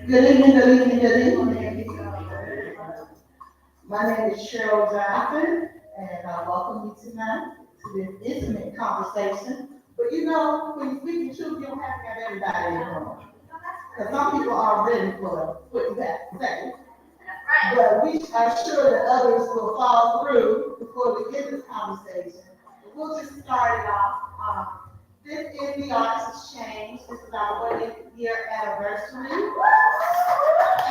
Good evening, good evening, good evening. My name is Cheryl Johnson, and I welcome you tonight to this intimate conversation. But you know, when you speak the truth, you don't have to have everybody in the room. Because some people are ready for what you have to say. But we are sure that others will follow through before we get this conversation. But we'll just start it off. This is the ArtsXchange. This is our 1-year anniversary.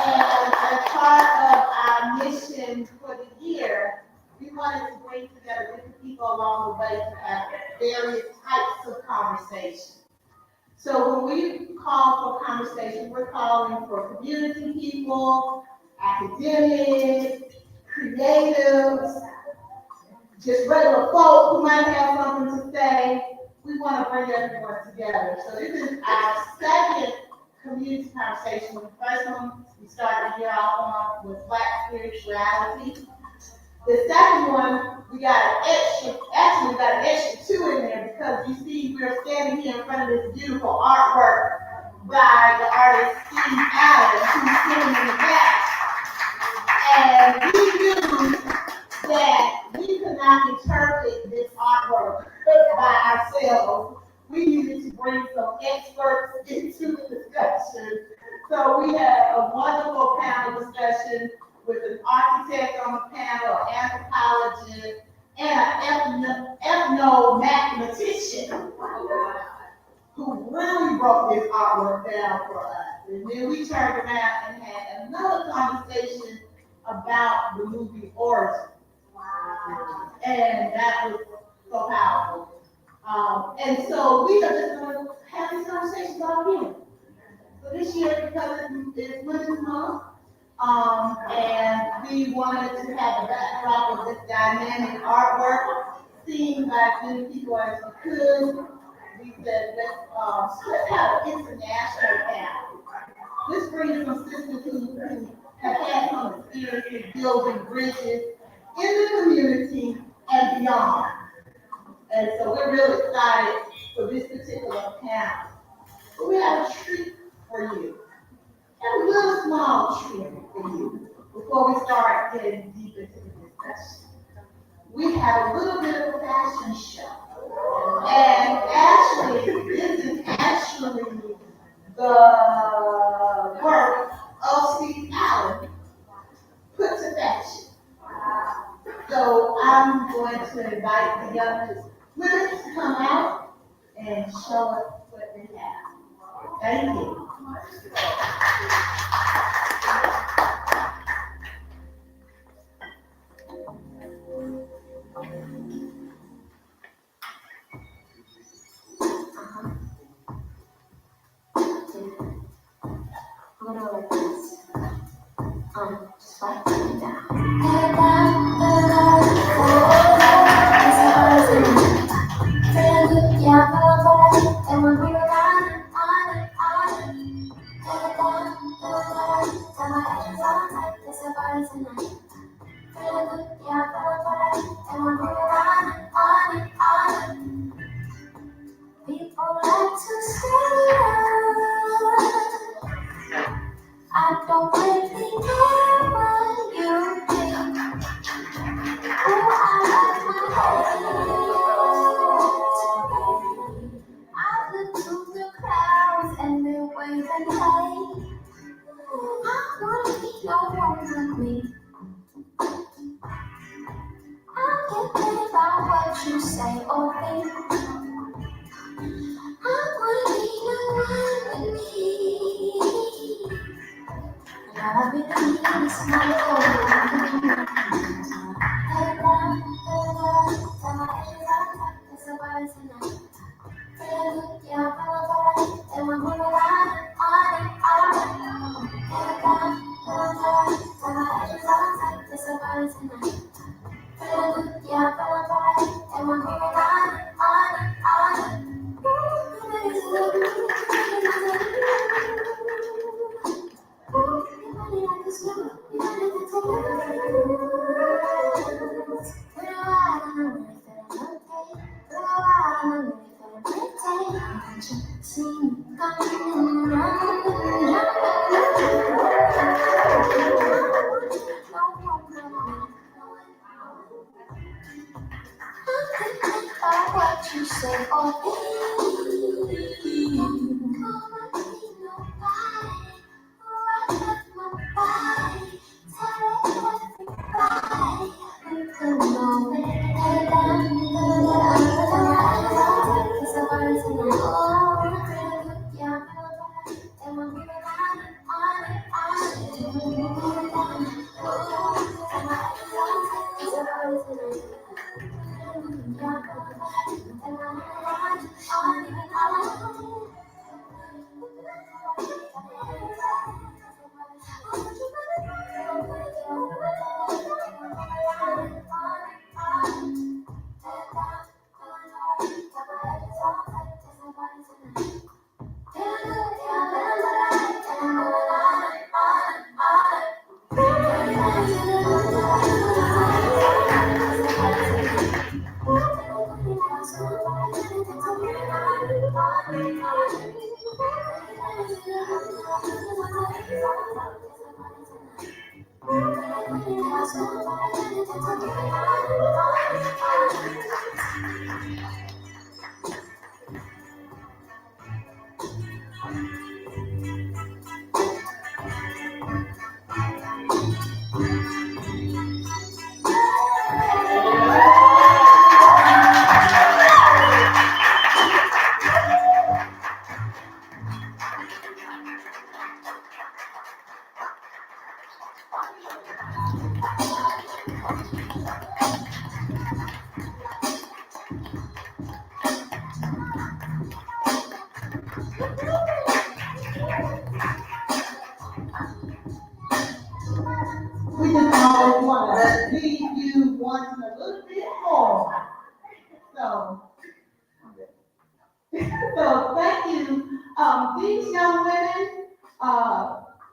And as part of our mission for the year, we wanted to bring together different people along the way to have various types of conversation. So when we call for conversation, we're calling for community people, academics, creatives, just regular folk who might have something to say. We want to bring everyone together. So this is our second community conversation. The first one we started the year off on was Black spirituality. The second one, we got an extra two in there because you see we're standing here in front of this beautiful artwork by the artist Steve Allen, who's sitting in the back. And we knew that we could not interpret this artwork by ourselves. We needed to bring some experts into the discussion. So we had a wonderful panel discussion with an architect on the panel, an anthropologist, and an ethno-mathematician who really broke this artwork down for us. And then we turned around and had another conversation about the movie Origin. And that was so powerful. And so we are just going to have these conversations all year. So this year, because it's Women's Month, and we wanted to have a backdrop of this dynamic artwork, seen by as many people as we could. We said, let's have an international panel. This brings some sisters who have had some experience in building bridges in the community and beyond. And so we're really excited for this particular panel. But we have a treat for you. A little small treat for you before we start getting deep into the discussion. We have a little bit of a fashion show. And actually, this is actually the work of Steve Allen put to fashion. So I'm going to invite the young women to come out and show us what they have. Thank you. I'm gonna like this. Just like it down. People like to say I don't really care what you think. Oh, I like my hair. I look through the clouds and they're waving hey. I wanna be no one like me. I don't care about what you say or think. I wanna be no one with me. I really miss my home. Head down, tell my edges are tight, it's a body tonight. Feel good, yeah, feel and we're moving on. Head down, tell my edges are tight, it's a body tonight. Feel good, yeah, feel and we're moving on. What you say, oh, We just always want to leave you wanting a little bit more. So, so thank you. These young women,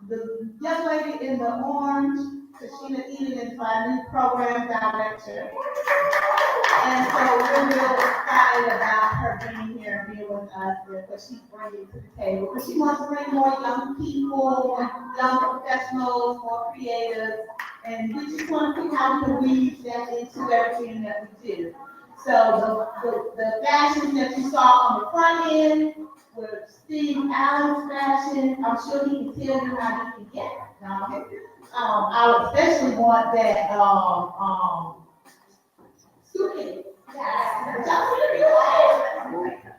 the young lady in the orange, Tashina Eden, is my new program director. And so we're real excited about her being here and being with us and what she's bringing to the table. Because she wants to bring more young people, young professionals, more creatives, and we just want to see how we can weave that into everything that we do. So the fashions that you saw on the front end were Steve Allen's fashion. I'm sure he can tell you how you can get it. I would especially want that suitcase.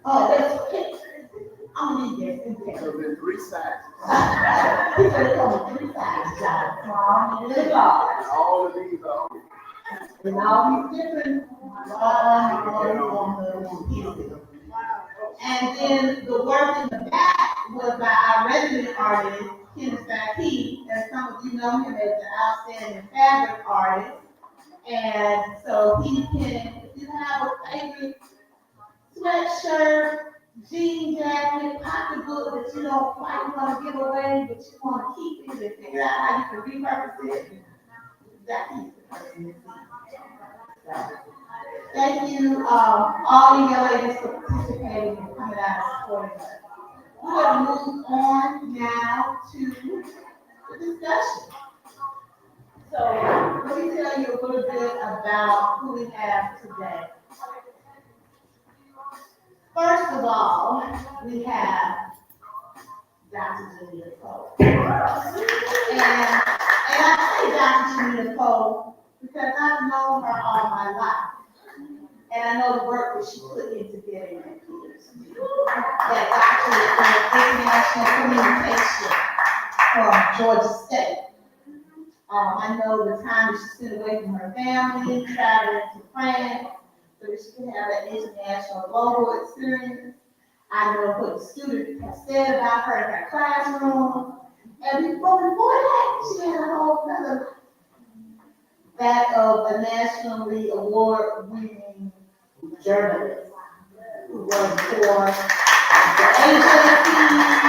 Oh, that's okay. I'm gonna need that suitcase. There've been 3 sizes. He said it's only 3 sizes, John. Small and large. All of these are. And all these different pieces. And then the work in the back was by our resident artist, Kenneth Saki, and some of you know him as an outstanding fabric artist. And so he can, if you have a favorite sweatshirt, jean jacket, pocketbook that you don't quite want to give away, but you want to keep it and figure out how you can repurpose it, that he's the person to see. So, thank you, all you young ladies for participating and coming out and supporting us. We're going to move on now to the discussion. So let me tell you a little bit about who we have today. First of all, we have Dr. Janita Poe. And I say Dr. Janita Poe because I've known her all my life. And I know the work that she put into getting that PhD. That doctorate in international communication from Georgia State. I know the time that she spent away from her family, traveling to France, so that she can have that international global experience. I know what the students have said about her in her classroom. And before that, she had a whole other that of a nationally award-winning journalist who worked for the AJP,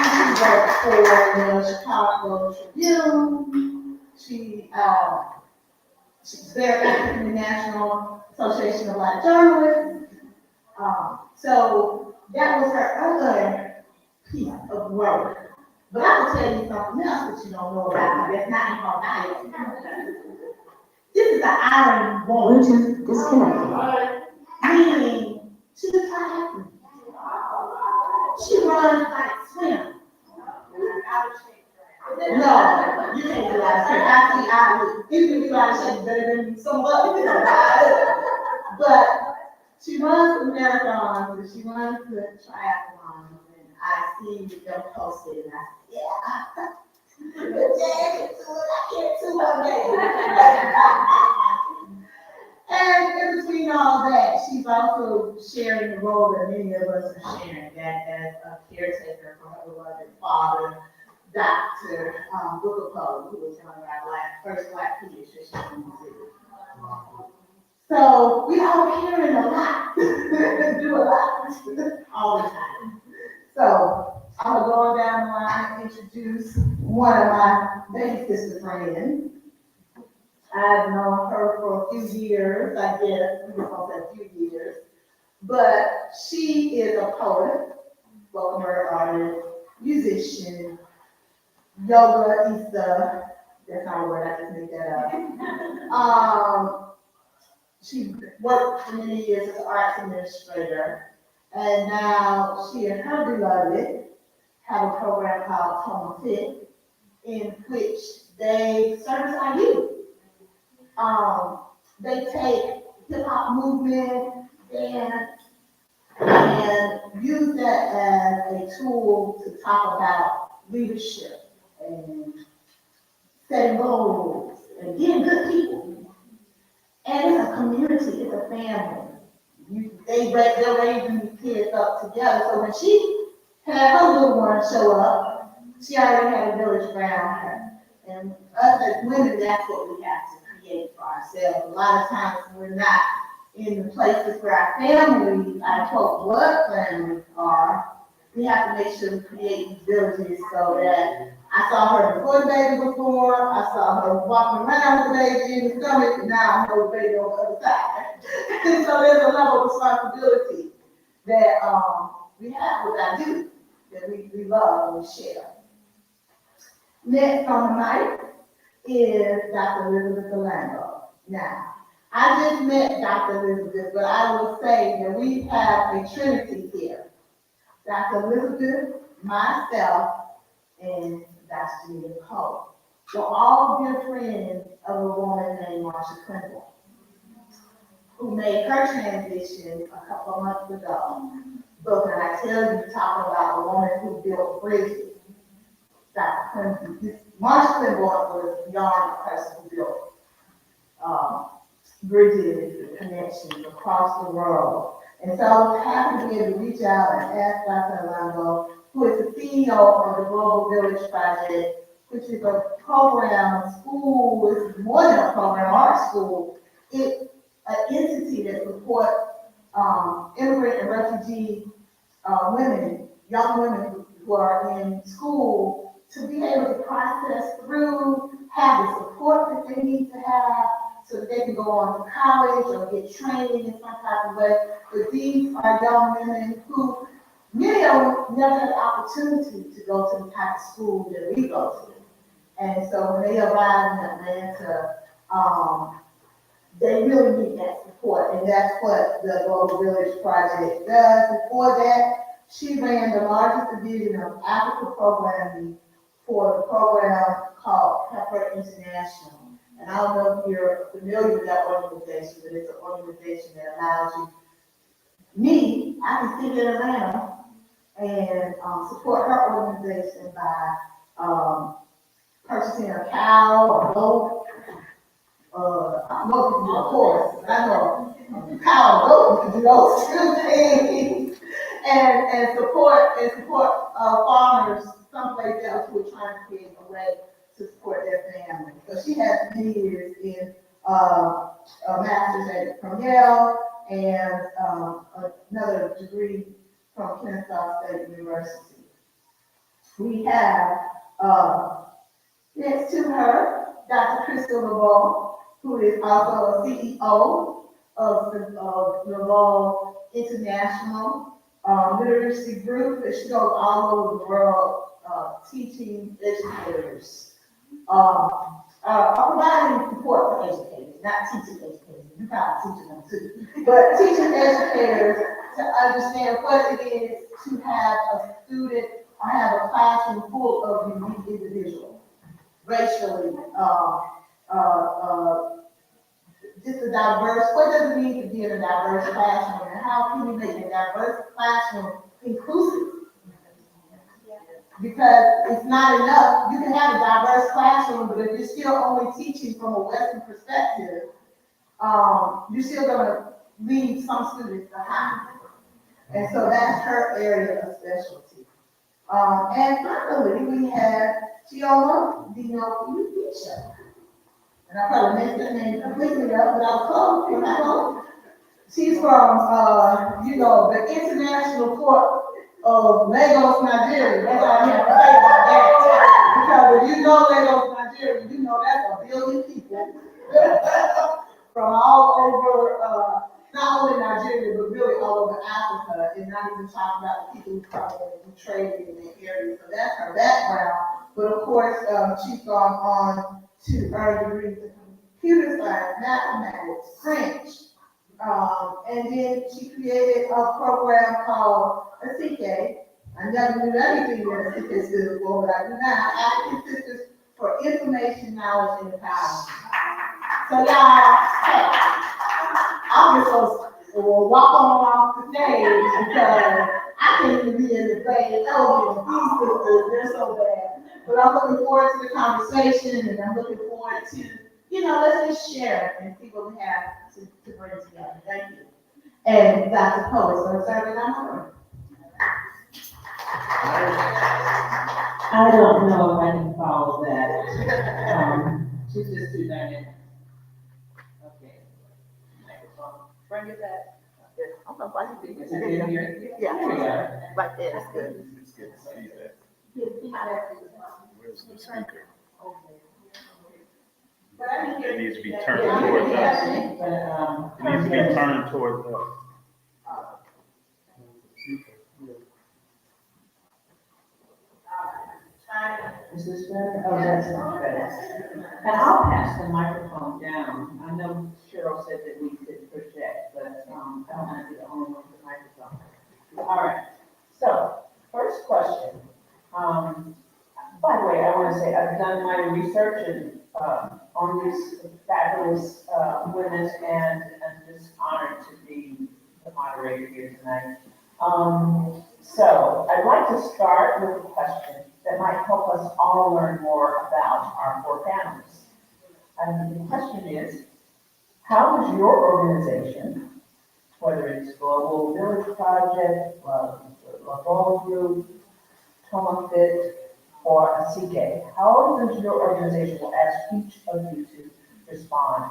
she worked for the Chicago Tribune. She's very active in the National Association of Black Journalists. So that was her other piece of work. But I will tell you something else that you don't know about her. That's not in her bio. This is an iron woman. Bluetooth disconnected. Meaning, she's a triathlete. She runs like swim. No, you can't do out of shape. I see, even if you're out of shape, better than somebody. But she runs the marathons and she runs the triathlons, and I see them posted, and I said, yeah. I can't do it. And in between all that, she's also sharing the role that many of us are sharing, that as a caretaker for her beloved father, Dr. Booker Poe, who was one of our first Black pediatricians in the city. So we are hearing a lot, do a lot, all the time. So I'm gonna go down the line and introduce one of my baby sister friends. I've known her for a few years, I guess, we're gonna say a few years. But she is a poet, spoken word artist, musician, yoga, Issa, That's not a word, I just made that up. She worked for many years as an arts administrator, and now she and her beloved have a program called Home Fit, in which they service our youth. They take hip hop movement and use that as a tool to talk about leadership and setting goals and getting good people. And it's a community, it's a family. They're raising these kids up together. So when she had her little one show up, she already had a village around her. And us as women, that's what we have to create for ourselves. A lot of times we're not in the places where our families, our quote, blood families are. We have to make sure we create these villages so that I saw her before the baby was born, I saw her walking around with the baby in the stomach, and now I know the baby on the other side. And so there's a level of responsibility that we have with our youth that we love and we share. Next on the mic is Dr. Elizabeth Delango. Now, I just met Dr. Elizabeth, but I will say that we have a trinity here. Dr. Elizabeth, myself, and Dr. Julia Cole. We're all dear friends of a woman named Marsha Clinton, who made her transition a couple of months ago. But when I tell you, talking about a woman who built bridges, Dr. Clinton, Marsha Clinton was beyond a person who built bridges and connections across the world. And so I was happy to be able to reach out and ask Dr. Alongo, who is the CEO of the Global Village Project, which is a program, a school, it's more than a program, art school. It's an entity that supports immigrant and refugee women, young women who are in school, to be able to process through, have the support that they need to have, so that they can go on to college or get training in some type of way. But these are young women who, many of them never had the opportunity to go to the type of school that we go to. And so when they arrive in Atlanta, they really need that support. And that's what the Global Village Project does. Before that, she ran the largest division of Africa programming for the program called Pepper International. And I don't know if you're familiar with that organization, but it's an organization that allows you, I can sit in Atlanta and support her organization by purchasing a cow or goat. I know you can do a horse, but I know a cow or goat, you can do those two things. And support farmers someplace else who are trying to create a way to support their family. So she has many years in a master's from Yale and another degree from Kennesaw State University. We have next to her, Dr. Crystal LeBeau, who is also a CEO of LeBeau International Literacy Group, that she goes all over the world teaching educators, providing support for educators, not teaching educators. You probably teach them too, but teaching educators to understand what it is to have a student or have a classroom full of unique individuals, racially, just a diverse, what does it mean to be in a diverse classroom, and how can we make a diverse classroom inclusive? Because it's not enough, you can have a diverse classroom, but if you're still only teaching from a Western perspective, you're still gonna leave some students behind. And so that's her area of specialty. And finally, we have Chioma Dino-Fuisha. And I probably messed that name completely up, but I was close. She's from, the International Port of Lagos, Nigeria. That's all you have to say about that. Because if you know Lagos, Nigeria, you know that's 1 billion people from all over, not only Nigeria, but really all over Africa, and not even talking about the people who come in and trade in that area. So that's her background. But of course, she's gone on to earn degrees in computer science, mathematics, French. And then she created a program called ArtsXchange. I never knew anything that ArtsXchange stood for, but I do now. African Sisters for Information, Knowledge, and Empowerment. So y'all, hey, I'm just gonna walk on off the stage because I can't even be in the play. Oh, these sisters, they're so bad. But I'm looking forward to the conversation, and I'm looking forward to, let's just share and see what we have to bring together. Thank you. And Dr. Poe is going to start it on. I don't know if I can follow that. She's just too dynamic. Okay. Microphone. Bring it back. I'm going to find you. Is it in here? Yeah. There we go. Right there, it's good. It's good to see that. Where's the speaker? It needs to be turned towards us. It needs to be turned towards us. Is this better? Oh, that's much better. And I'll pass the microphone down. I know Cheryl said that we could project, but I don't want to be the only one with the microphone. All right. So, first question. By the way, I want to say I've done my research and on these fabulous women, and I'm just honored to be the moderator here tonight. So I'd like to start with a question that might help us all learn more about our four families. And the question is, how does your organization, whether it's Global Village Project, Laval Group, TomaFit, or a CK, how does your organization, will ask each of you to respond,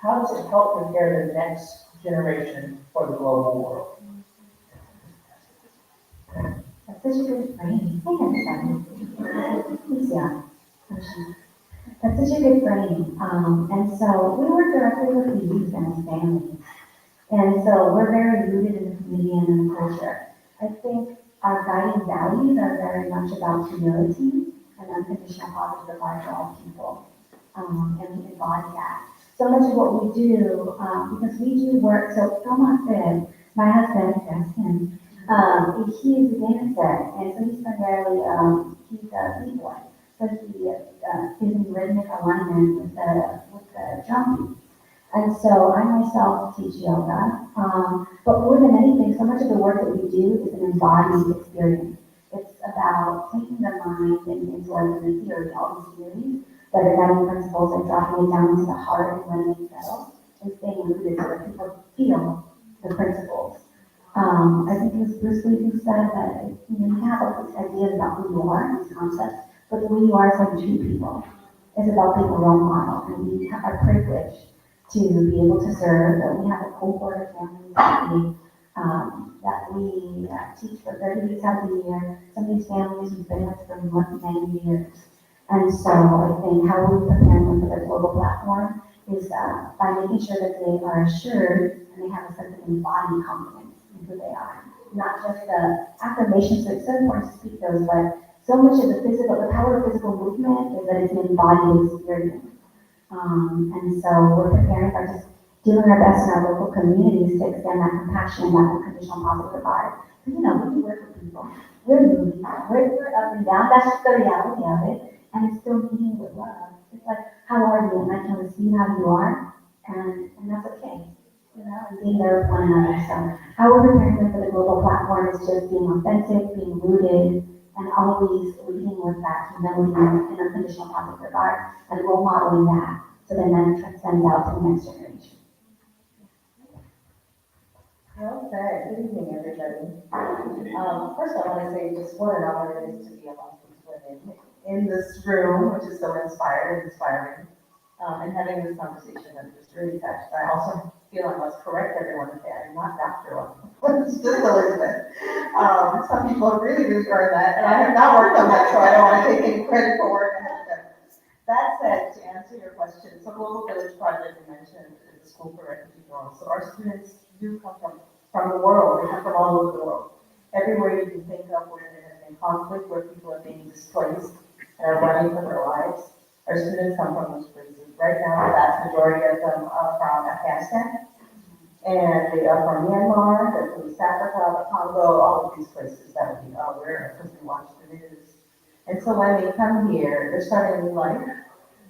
how does it help prepare the next generation for the global world? That's such a good frame. Yeah. That's such a good frame. And so we work directly with the youth and the families. And so we're very rooted in the community and in the culture. I think our guiding values are very much about humility and unconditional positive regard for all people. And we embody that. So much of what we do, because we do work, so Thomas said, my husband, that's him, he is a dancer, and so he's primarily, he's a b-boy. So he is in rhythmic alignment with the drum beat. And so I myself teach yoga, but more than anything, so much of the work that we do is an embodied experience. It's about taking the mind and into the theory, all these theories that are guiding principles, and dropping it down into the heart and letting it settle, and staying rooted so that people feel the principles. I think it was Bruce Lee who said that you have all these ideas about who you are, these concepts, but the way you are is how you treat people. It's about being a role model, and we are privileged to be able to serve. That we have a cohort of families that we teach for 30 weeks out of the year. Some of these families we've been with for many years. And so I think how we prepare them for the global platform is by making sure that they are assured and they have a sense of embodied confidence in who they are. Not just the affirmations, so it's so important to speak those, but so much of the power of physical movement is that it's an embodied experience. And so we're preparing by just doing our best in our local communities to extend that compassion and that unconditional positive regard. Because, we work with people. We're moving, we're up and down. That's just the reality of it. And it's still meeting with love. It's like, how are you? And I can see how you are. And that's okay. And being there with one another. So how we're preparing them for the global platform is just being authentic, being rooted, and always leading with that humility and unconditional positive regard, and role modeling that, so then that transcends out to the next generation. Well said. Good evening, everybody. First, I want to say just what an honor it is to be among these women in this room, which is so inspiring, and having this conversation. I'm just really touched. I also feel I must correct everyone and say I'm not Dr. It's just Elizabeth. Some people have really heard that, and I have not worked on that, so I don't want to take any credit for work. That said, to answer your question, so Global Village Project you mentioned is a school for refugee girls. So our students do come from the world. They come from all over the world. Everywhere you can think of where there has been conflict, where people are being displaced and are running for their lives. Our students come from those places. Right now, the vast majority of them are from Afghanistan, and they are from Myanmar, they're from East Africa, the Congo, all of these places that we are aware of because we watch the news. And so when they come here, they're starting a new life.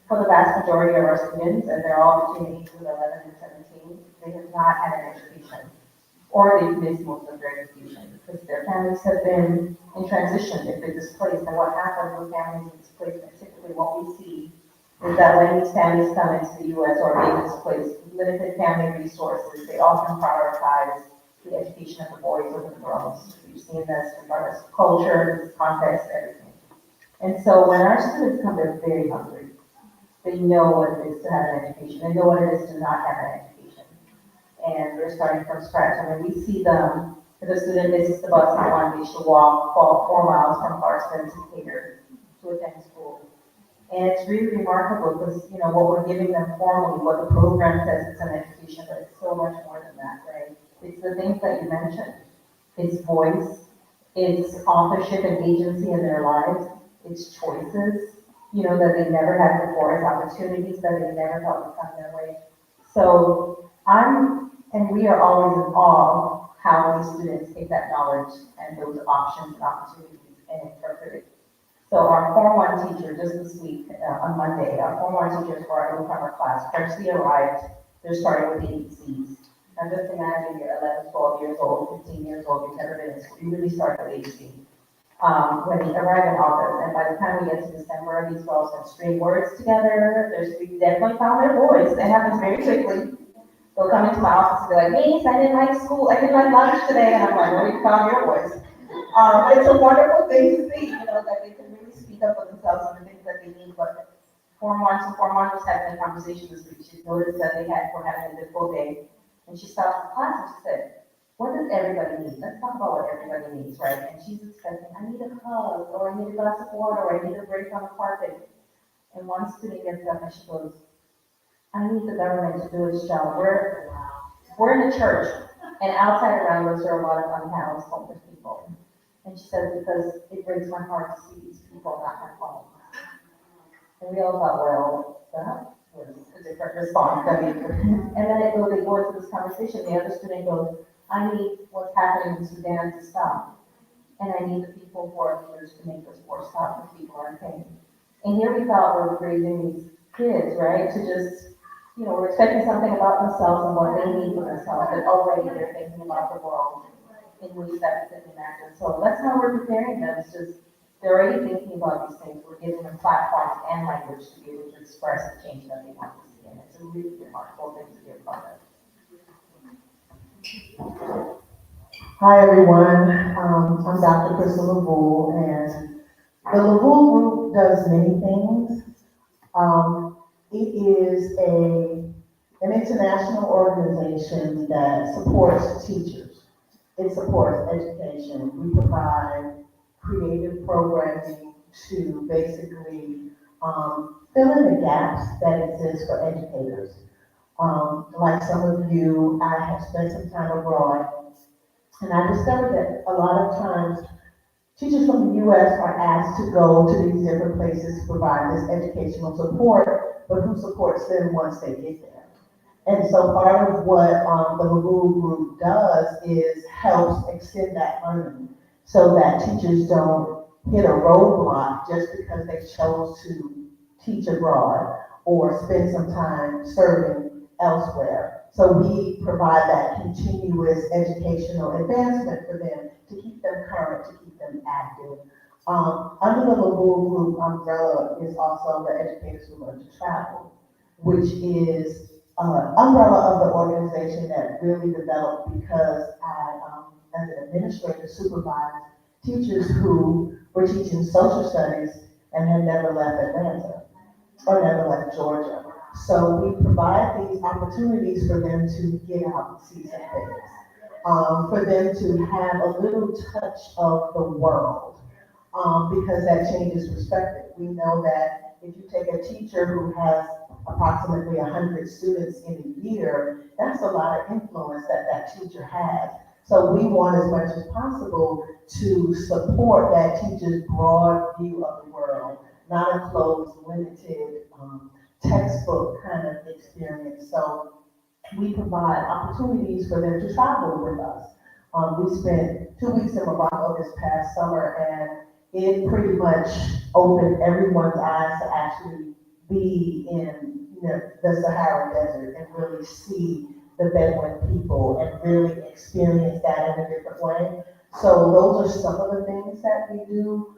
For the vast majority of our students, and they're all between the ages of 11 and 17, they have not had an education, or they've missed most of their education because their families have been in transition, they've been displaced. And what happens with families in displacement, typically what we see is that when these families come into the U.S. or being displaced, with limited family resources, they often prioritize the education of the boys over the girls. We've seen this regardless of culture, context, everything. And so when our students come, they're very hungry. They know what it is to have an education. They know what it is to not have an education. And they're starting from scratch. I mean, we see them, if a student misses the bus in one, they should walk 4 miles from Clarkston to Cater to attend school. And it's really remarkable because, you know, what we're giving them formally, what the program says it's an education, but it's so much more than that, right? It's the things that you mentioned. It's voice, it's authorship and agency in their lives, it's choices, you know, that they never had before, it's opportunities that they never thought would come their way. So and we are always in awe how these students take that knowledge and those options and opportunities and interpret it. So our Form 1 teacher, just this week, on Monday, our Form 1 teachers for our newcomer class freshly arrived. They're starting with the ABCs. Now just imagine you're 11, 12 years old, 15 years old, you've never been in school, you really start with ABC. When they arrive in August, and by the time we get to December, these girls can string words together. We definitely found their voice. It happens very quickly. They'll come into my office and be like, Miss, I didn't like school, I didn't like lunch today. And I'm like, well, you found your voice. It's a wonderful thing to see, you know, that they can really speak up for themselves and the things that they need. But Form 1 was having a conversation this week. She noticed that were having a difficult day. And she stopped the class and she said, what does everybody need? Let's talk about what everybody needs, right? And she's expecting, I need a hug, or I need a glass of water, or I need a break on the carpet. And one student gets up and she goes, I need the government to do its job. We're in a church, and outside around us are a lot of unhoused homeless people. And she says, because it breaks my heart to see these people not have homes. And we all thought, well, that was a different response. I mean, and then they go into this conversation. The other student goes, I need what's happening in Sudan to stop. And I need the people who are leaders to make this war stop because people are in pain. And here we thought we were raising these kids, right, to just, you know, we're expecting something about themselves and what they need for themselves, but already they're thinking about the world in ways that we couldn't imagine. So that's how we're preparing them. It's just, they're already thinking about these things. We're giving them platforms and language to be able to express the change that they want to see. And it's a really remarkable thing to be a part of. Hi everyone, I'm Dr. Crystal LaVoule, and the LaVoule Group does many things. It is an international organization that supports teachers. It supports education. We provide creative programming to basically fill in the gaps that exist for educators. Like some of you, I have spent some time abroad. And I discovered that a lot of times teachers from the U.S. are asked to go to these different places to provide this educational support, but who supports them once they get there? And so part of what the LaVoule Group does is helps extend that learning so that teachers don't hit a roadblock just because they chose to teach abroad or spend some time serving elsewhere. So we provide that continuous educational advancement for them to keep them current, to keep them active. Under the LaVoule Group umbrella is also the Educators Who Learn to Travel, which is an umbrella of the organization that really developed because I, as an administrator, supervised teachers who were teaching social studies and had never left Atlanta or never left Georgia. So we provide these opportunities for them to get out and see some things, for them to have a little touch of the world, because that changes perspective. We know that if you take a teacher who has approximately 100 students in a year, that's a lot of influence that that teacher has. So we want as much as possible to support that teacher's broad view of the world, not a closed, limited, textbook kind of experience. So we provide opportunities for them to travel with us. We spent 2 weeks in Morocco this past summer, and it pretty much opened everyone's eyes to actually be in, the Sahara Desert and really see the Bedouin people and really experience that in a different way. So those are some of the things that we do.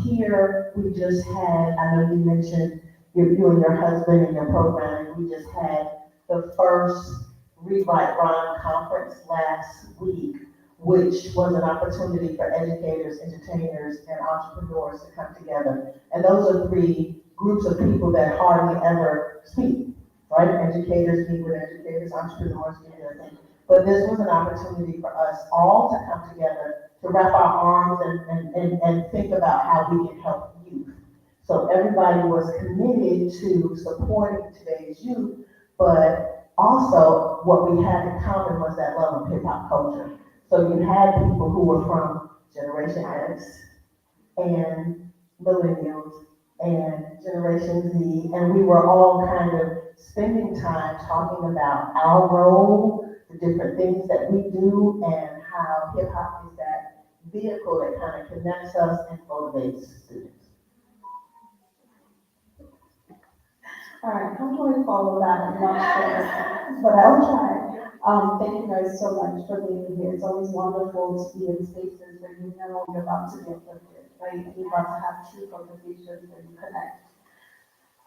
Here, we just had, I know you mentioned you and your husband and your program, and we just had the first Rewrite Rhyme conference last week, which was an opportunity for educators, entertainers, and entrepreneurs to come together. And those are three groups of people that hardly ever speak, right? Educators meet with educators, entrepreneurs meet with them. But this was an opportunity for us all to come together to wrap our arms and think about how we can help youth. So everybody was committed to supporting today's youth, but also what we had in common was that love of hip hop culture. So you had people who were from Generation X and Millennials and Generation Z, and we were all kind of spending time talking about our role, the different things that we do, and how hip hop is that vehicle that kind of connects us and motivates students. All right, how do I follow that? I'm not sure, but I'll try. Thank you guys so much for being here. It's always wonderful to be in spaces where you know you're about to get lifted, right? And you're about to have true conversations where you connect.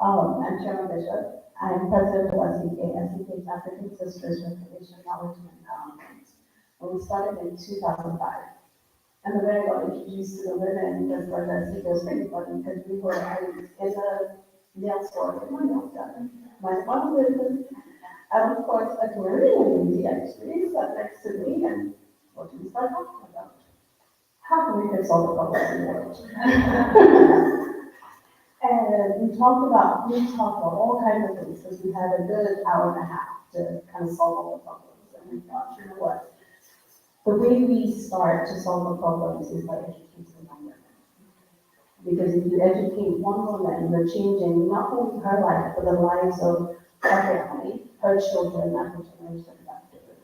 I'm Chairman Bishop. I'm president of SEK. SEK is African Sisters Recognition, Knowledge, and Empowerment. And we started in 2005. And the way I got introduced to the women was like SEK was pretty funny because we were in a nail store, my nails done. My father business, and of course, a Caribbean lady actually sat next to me, and what did we start talking about? How can we fix all the problems in the world? And we talked about all kinds of things, because we had a good hour and a half to kind of solve all the problems. And we thought, you know what? The way we start to solve the problems is by educating young women. Because if you educate one woman, you're changing not only her life, but the lives of her family, her children, and her generations afterwards.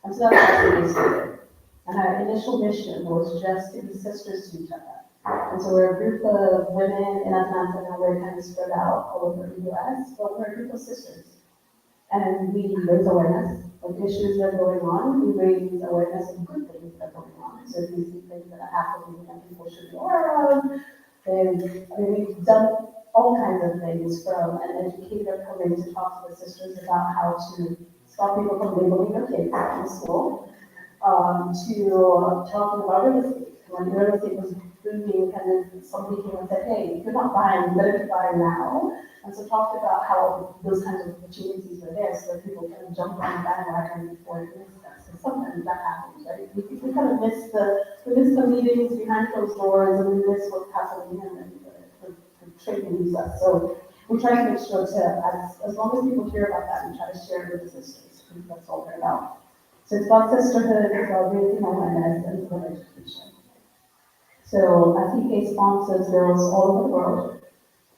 And so that's how we started. And our initial mission was just to be sisters to each other. And so we're a group of women in Atlanta, and we're kind of spread out all over the US, but we're a group of sisters. And we raise awareness of issues that are going on. We raise awareness of good things that are going on. So if you see things that are happening and people should be aware of, then we've done all kinds of things, from an educator coming to talk to the sisters about how to stop people from labeling their kids in school, to talking about real estate. When real estate was booming, and then somebody came and said, hey, if you're not buying, you better be buying now. And so talked about how those kinds of opportunities were there so that people kind of jump on the bandwagon before it missed us. So sometimes that happens, right? We kind of miss the meetings behind closed doors, and we miss what's happening, and the trade leaves us. So we try to make sure as long as people hear about that, we try to share it with the sisters, because that's all they're about. So it's about sisterhood, it's about raising awareness, and it's about education. So SEK sponsors girls all over the world.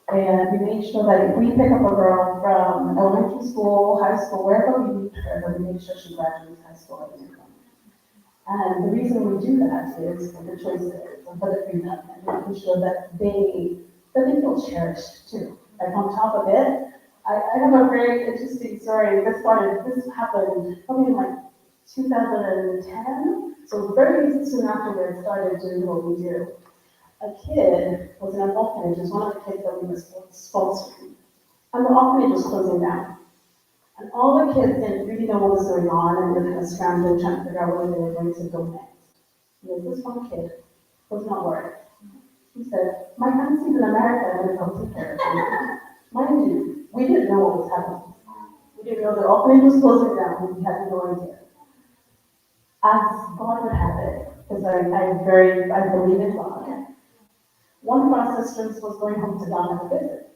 And we make sure that if we pick up a girl from elementary school, high school, wherever we meet her, that we make sure she graduates high school at income. And the reason we do that is for the choices and for the freedom, and making sure that they feel cherished too. Like on top of it, I have a very interesting story. This happened probably in like 2010. So very soon after we started doing what we do. A kid was in an orphanage. It was one of the kids that we were sponsoring. And the orphanage was closing down. And all the kids didn't really know what was going on, and they were kind of scrambling, trying to figure out where they were going to go next. And there's this one kid was not worried. He said, my auntie's in America, and I'm going to come take care of her. Mind you, we didn't know what was happening. We didn't know the orphanage was closing down. We had no idea. As God would have it, because I believe in God. One of our sisters was going home to Ghana to visit.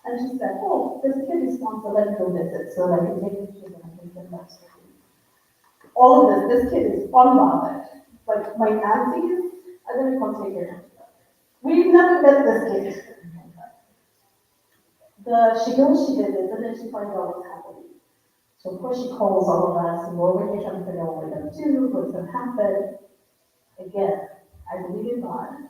And she said, oh, this kid is sponsored, let me go visit so that I can take pictures and I can send back to you. All of this kid is unbothered. Like, my aunties are going to come take care of him. We've never met this kid. she goes, she visits, and then she finds out what's happening. So of course she calls all of us, and we're over here trying to figure out what we're gonna do, what's gonna happen. Again, I believe in God.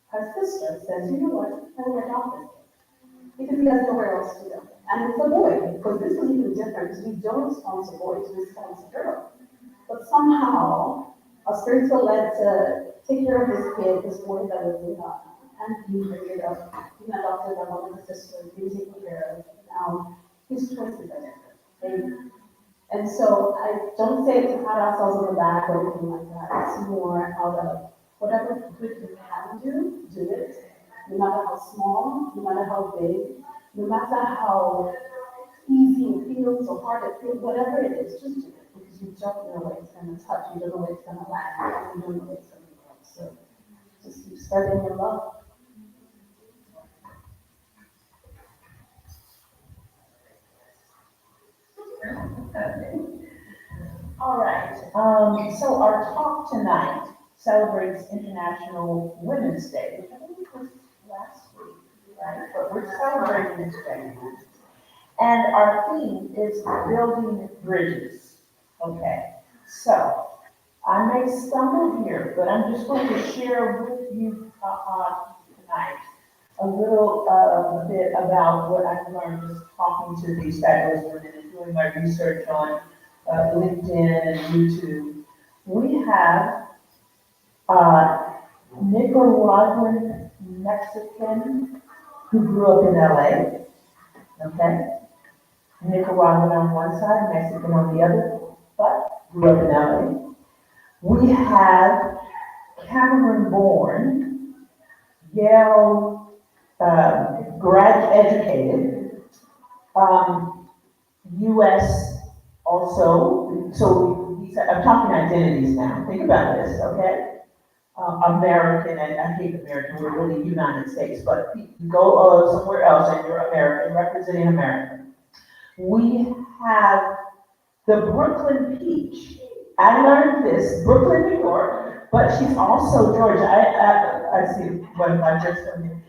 Her sister says, you know what, I will adopt this kid. Because he has nowhere else to go. And it's a boy, because this is even different, because we don't sponsor boys, we sponsor girls. But somehow, our spirits were led to take care of this kid, this boy that was in God. And he figured out, he adopted by one of the sisters, he was taken care of. Now, his choices are different. And so I don't say it to pat ourselves on the back or anything like that. It's more out of whatever good you can do it. No matter how small, no matter how big, no matter how easy it feels or hard it feels, whatever it is, just do it. Because you don't know where it's going to touch, you don't know where it's going to land, you don't know where it's going to go. So just keep spreading your love. All right, so our talk tonight celebrates International Women's Day, which I think was last week, right? But we're celebrating this day. And our theme is building bridges. Okay, so I may stumble here, but I'm just going to share with you tonight a little bit about what I've learned just talking to these fabulous women and doing my research on LinkedIn and YouTube. We have Nicaraguan Mexican who grew up in LA, okay? Nicaraguan on one side, Mexican on the other, but grew up in LA. We have Cameroon-born, Yale grad educated, U.S. also, so I'm talking identities now, think about this, okay? American, and I hate American, we're really United States, but you go somewhere else and you're American, representing America. We have the Brooklyn Peach. I learned this, Brooklyn, New York, but she's also Georgia. I see what I just told you.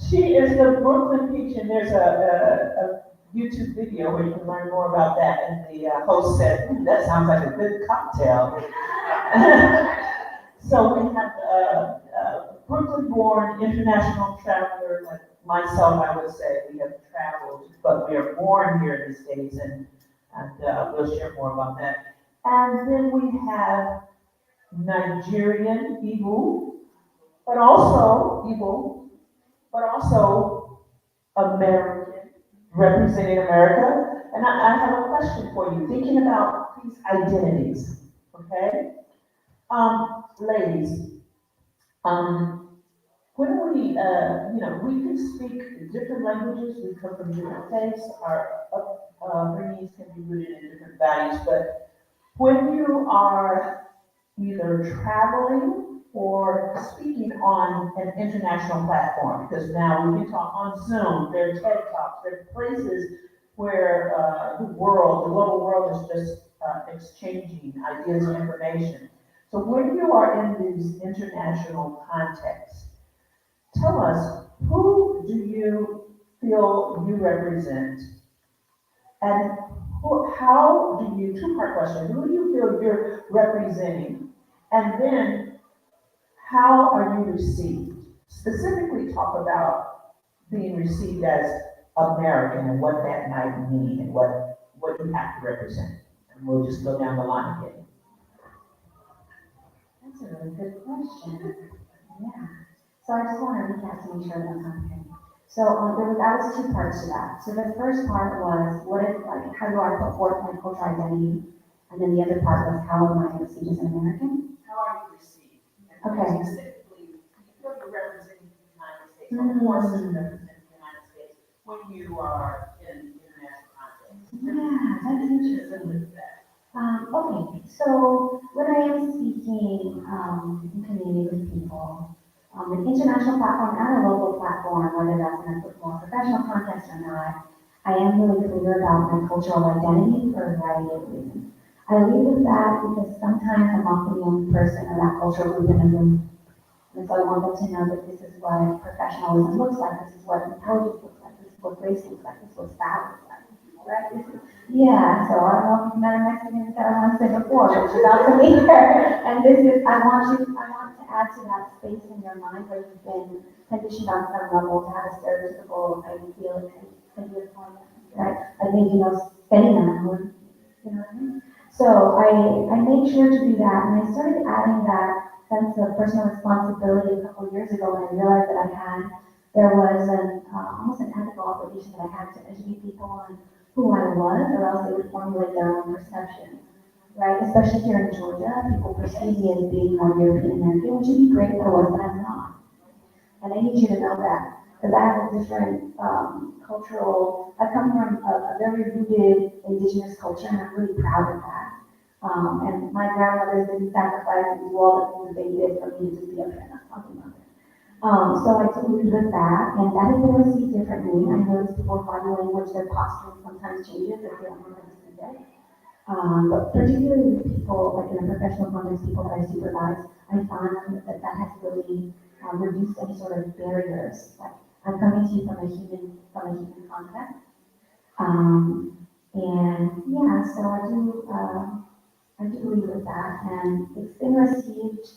She is the Brooklyn Peach, and there's a YouTube video where you can learn more about that. And the host said, that sounds like a good cocktail. So we have a Brooklyn-born international traveler like myself, I would say. We have traveled, but we are born here in the States, and we'll share more about that. And then we have Nigerian Igbo, but also American, representing America. And I have a question for you, thinking about these identities, okay? Ladies, when we, we can speak different languages, we come from different faiths, our upbringings can be rooted in different values, but when you are either traveling or speaking on an international platform, because now we can talk on Zoom, there are TED Talks, there are places where the global world is just exchanging ideas and information. So when you are in these international contexts, tell us, who do you feel you represent? And how do you, two-part question, who do you feel you're representing? And then, how are you received? Specifically talk about being received as American and what that might mean and what you have to represent. And we'll just go down the line again. That's a really good question. Yeah. So I just want to recap to make sure that I'm okay. So that was two parts to that. So the first part was how do I put forth my cultural identity? And then the other part was how am I received as an American? How are you received? And okay. Specifically, you're representing the United States, of course you represent the United States when you are in international context. Yeah, that's interesting. Okay, so when I am speaking in community with people, an international platform and a local platform, whether that's in a more professional context or not, I am really clear about my cultural identity for a variety of reasons. I lead with that because sometimes I'm not the only person in that cultural group in a room. And so I want them to know that this is what professionalism looks like, this is what intelligence looks like, this is what race looks like, this is what style looks like, right? Yeah, so I don't know if you've met a Mexican that I want to say before, but she's out to meet her. And this is, I want to add to that space in your mind where you've been conditioned on some level to have a stereotypical idea of, right? I think, spending that money, you know what I mean? So I made sure to do that, and I started adding that sense of personal responsibility a couple of years ago when I realized that there was almost an ethical obligation that I had to educate people on who I was, or else they would formulate their own perception, right? Especially here in Georgia, people perceive me as being more European American, which would be great if I was, but I'm not. And I need you to know that, because I have a different I come from a very rooted indigenous culture, and I'm really proud of that. And my grandmothers didn't sacrifice and do all the things they did for me to just be up here and not talking about it. So I totally with that, and that is what I see differently. I notice people body language, their posture sometimes changes if they don't know how to see that. But particularly with people, like in a professional context, people that I supervise, I found that has really reduced any sort of barriers. Like, I'm coming to you from a human context. And yeah, so I do believe with that, and it's been received,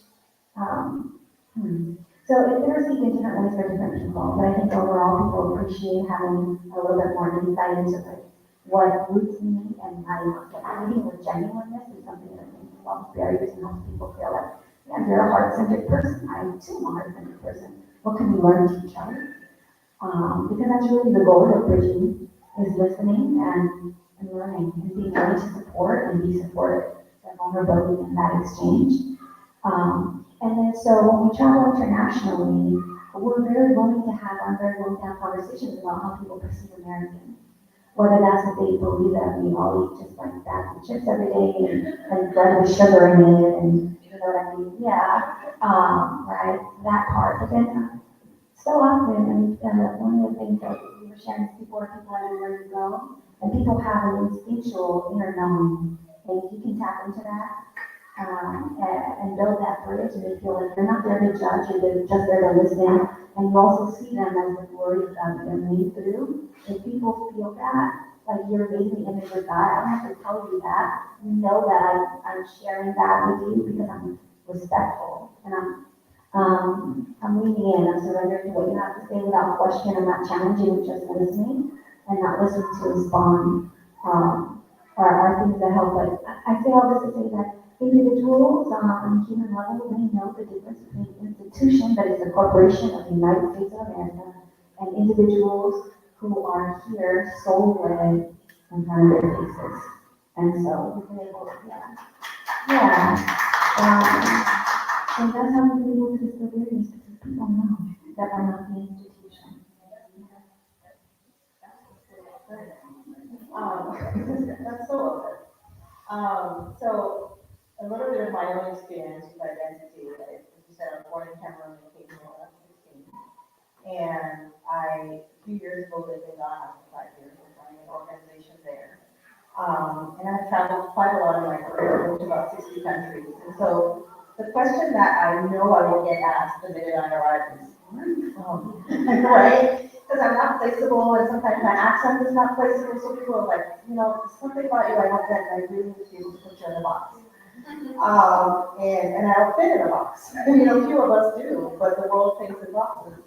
so it's been received in different ways for different people, but I think overall people appreciate having a little bit more insight into like what roots me and how you want to get leading with genuineness is something that I think solves barriers and helps people feel like, yeah, you're a heart-centered person. I too am a heart-centered person. What can we learn from each other? Because that's really the goal of bridging, is listening and learning and being ready to support and be supported, that vulnerability and that exchange. And then so when we travel internationally, we're very willing to have conversations about how people perceive Americans. Whether that's what they believe that we all eat just like bags of chips every day and bread with sugar in it, and you know what I mean? Yeah, right, that part. But then so often, one of the things that we were sharing is people everywhere you go, and people have an instinctual inner knowing, and if you can tap into that, and build that bridge, and they feel like they're not there to judge, or they're just there to listen, and you also see them as the glory of God that they're made through. If people feel that, like you're made in the image of God, I don't have to tell you that. You know that I'm sharing that with you because I'm respectful, and I'm leaning in, I'm surrendering to what you have to say without question. I'm not challenging, just listening, and not listening to respond. Are things that help. But I say all this to say that individuals on a human level, they know the difference between an institution that is the corporation of the United States of America and individuals who are here soul-led in front of their faces. And so we've been able to, and that's how we've been able to distill various, because people know that are not the institution. That's so okay. So a little bit of my own experience with identity, like you said, I was born in Cameroon and came here when I was 16. And a few years ago, lived in Ghana for 5 years, was running an organization there. And I've traveled quite a lot in my career, been to about 60 countries. And so the question that I know I will get asked the minute I arrive is, where are you from? Right? Because I'm not placeable, and sometimes my accent is not placeable, so people are like, there's something about you I don't get, and I really need to be able to put you in a box. And I don't fit in a box. Few of us do, but the world thinks in boxes.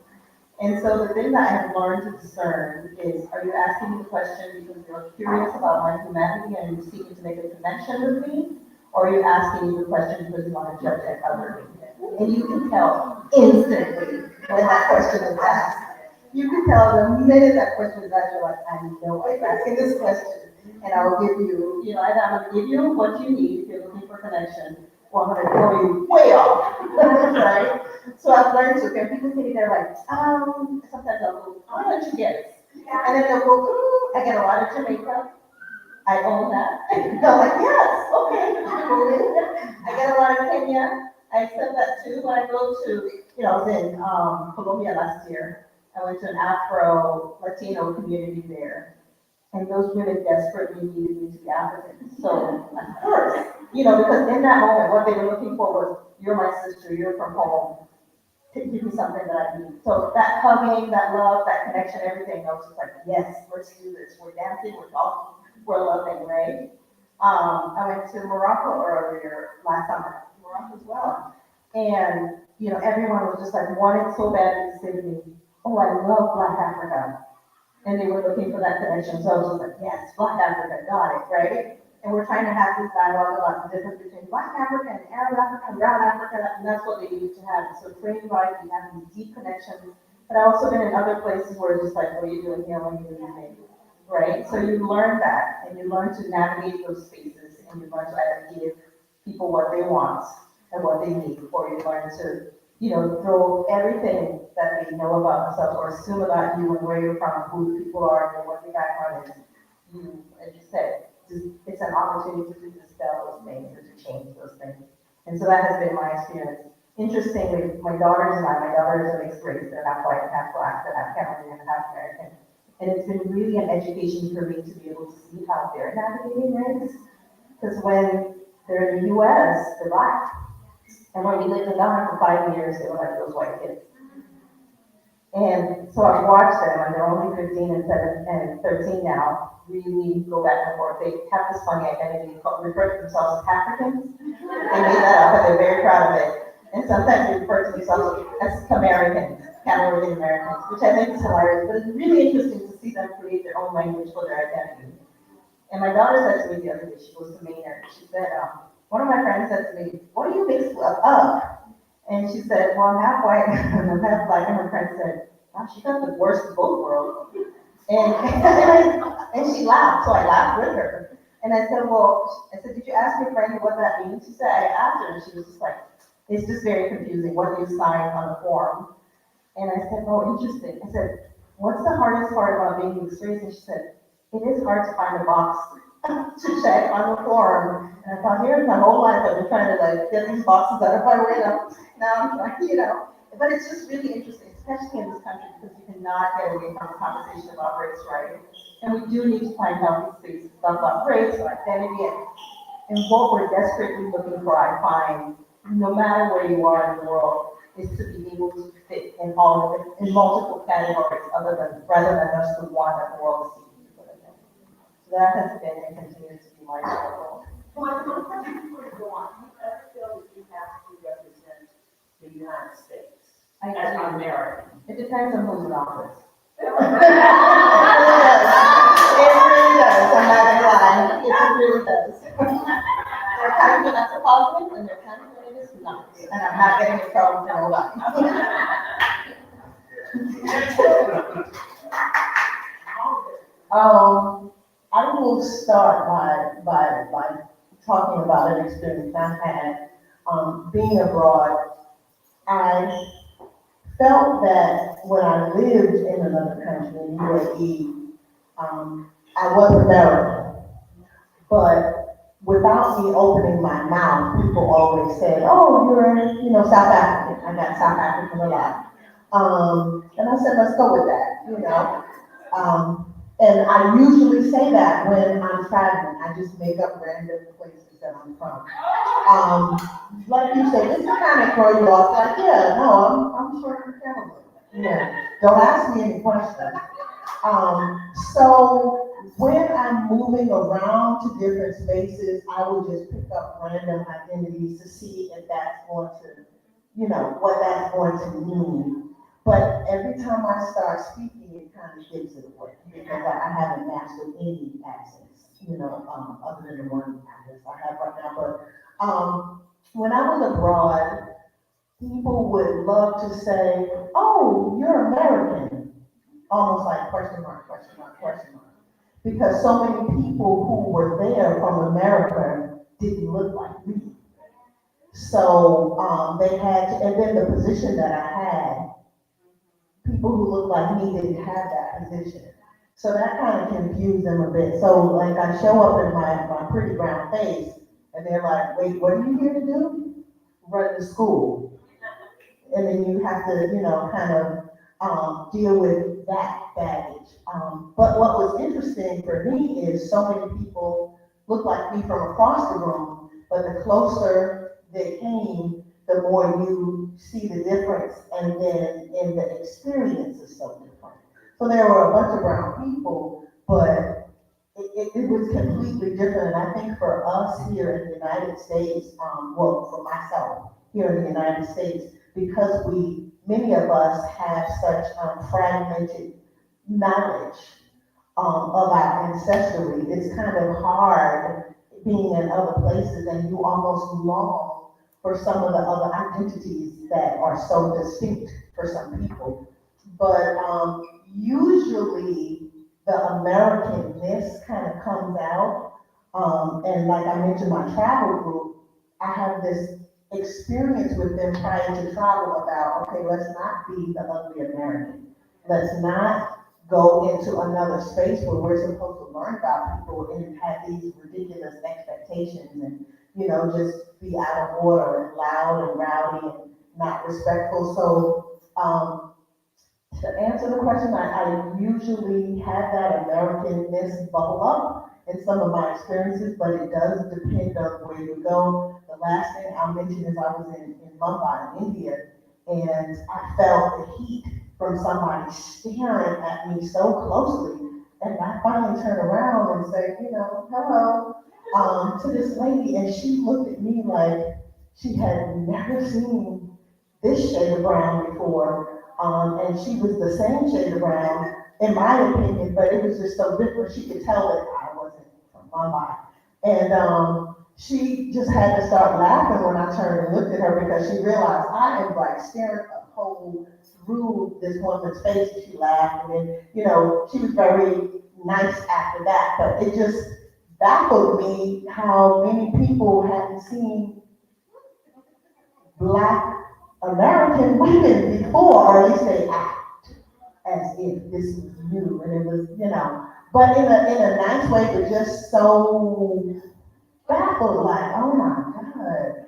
And so the thing that I have learned to discern is, are you asking me the question because you're curious about my humanity and you're seeking to make a connection with me? Or are you asking me the question because you want to judge at other people? And you can tell instantly when that question is asked. You can tell the minute that question is asked, you're like, I know I'm asking this question. And I will give you, either I'm going to give you what you need if you're looking for connection, or I'm going to throw you way off, right? So I've learned to, when people say they're like, sometimes I'll go, why don't you get it? And then they'll go, I get a lot of Jamaica. I own that. They're like, yes, okay. I get a lot of Kenya. I accept that too. When I go to, I was in Colombia last year. I went to an Afro-Latino community there. And those women desperately needed me to be African. So, of course, because in that moment, what they were looking for was, you're my sister, you're from home. to give me something that I need. So that hugging, that love, that connection, everything, I was just like, yes, let's do this. We're dancing, we're talking, we're loving, right? I went to Morocco earlier last summer, Morocco as well. And, everyone was just like, wanted so bad to say to me, oh, I love Black Africa. And they were looking for that connection. So I was just like, yes, Black Africa, got it, right? And we're trying to have this dialogue about the difference between Black Africa and Arab Africa and Brown Africa, and that's what they need to have. So training right, we have these deep connections. But I've also been in other places where it's just like, what are you doing here when you're leaving, right? So you learn that, and you learn to navigate those spaces, and you learn to either give people what they want and what they need, or you learn to, throw everything that they know about themselves or assume about you and where you're from, who the people are, and what the background is. You, as you said, it's an opportunity to dispel those things and to change those things. And so that has been my experience. Interestingly, my daughters and my daughter is a mixed race. They're half white, half black, they're half Cameroonian and half American. And it's been really an education for me to be able to see how they're navigating race. Because when they're in the US, they're black. And when we lived in Ghana for 5 years, they were like those white kids. And so I've watched them, and they're only 15 and 13 now, really go back and forth. They have this funny identity, refer to themselves as Africans. They made that up, and they're very proud of it. And sometimes they refer to themselves as Americans, Cameroonian Americans, which I think is hilarious. But it's really interesting to see them create their own language for their identity. And my daughter said to me the other day, she goes to Maynard, she said, one of my friends said to me, what do you mix up? And she said, well, I'm half white and I'm half black. And her friend said, wow, she got the worst of both worlds. And she laughed, so I laughed with her. And I said, did you ask your friend what that means? She said, I asked her, and she was just like, it's just very confusing. What do you sign on the form? And I said, oh, interesting. I said, what's the hardest part about being mixed race? And she said, it is hard to find a box to check on the form. And I thought, here's my whole life, I've been trying to get these boxes out of my way. Now I'm like, but it's just really interesting, especially in this country, because you cannot get away from a conversation about race, right? And we do need to find healthy spaces to talk about race or identity and what we're desperately looking for, I find, no matter where you are in the world, is to be able to fit in multiple categories rather than just the one that the world is seeking. So that has been and continues to be my struggle. Well, the question before you go on, do you ever feel that you have to represent the United States as an American? It depends on who's in office. It really does, I'm not gonna lie, it really does. There are times when that's a positive, and there are times when it is not, and I'm not getting in trouble for nobody. I will start by talking about an experience I had being abroad. I felt that when I lived in another country, in UAE, I was American. But without me opening my mouth, people always said, "Oh, you're, South African." I got South African a lot, and I said, "Let's go with that," And I usually say that when I'm traveling. I just make up random places that I'm from. Like you said, this kind of throw you off. Like, yeah, no, I'm short from Cameroon. Yeah, don't ask me any questions. So when I'm moving around to different spaces, I will just pick up random identities to see if that's going to, what that's going to mean. But every time I start speaking, it kind of gives it away because I haven't mastered any accents, other than the one accent I have right now. But when I was abroad, people would love to say, "Oh, you're American," almost like question mark, question mark, question mark, because so many people who were there from America didn't look like me. So they had to, and then the position that I had, people who look like me didn't have that position. So that kind of confused them a bit. So like I show up in my pretty brown face and they're like, wait, what are you here to do? Run to school. And then you have to, kind of deal with that baggage. But what was interesting for me is so many people look like me from across the room, but the closer they came, the more you see the difference, and then in the experience is so different. So there were a bunch of brown people, but it was completely different. And I think for us here in the United States, well, for myself here in the United States, because many of us have such fragmented knowledge of our ancestry, it's kind of hard being in other places and you almost long for some of the other identities that are so distinct for some people. But usually the Americanness kind of comes out. And like I mentioned, my travel group, I have this experience with them prior to travel about, okay, let's not be the ugly American. Let's not go into another space where we're supposed to learn about people and have these ridiculous expectations and, just be out of order and loud and rowdy and not respectful. So, to answer the question, I usually have that Americanness bubble up in some of my experiences, but it does depend on where you go. The last thing I'll mention is I was in Mumbai, in India, and I felt the heat from somebody staring at me so closely. And I finally turned around and said, hello, to this lady, and she looked at me like she had never seen this shade of brown before. And she was the same shade of brown, in my opinion, but it was just so different. She could tell that I wasn't from Mumbai. And she just had to start laughing when I turned and looked at her because she realized I am like staring a hole through this woman's face, and she laughed. And then, she was very nice after that, but it just baffled me how many people hadn't seen Black American women before, or at least they act as if this was new, and it was, but in a nice way, but just so baffled, like, oh my God.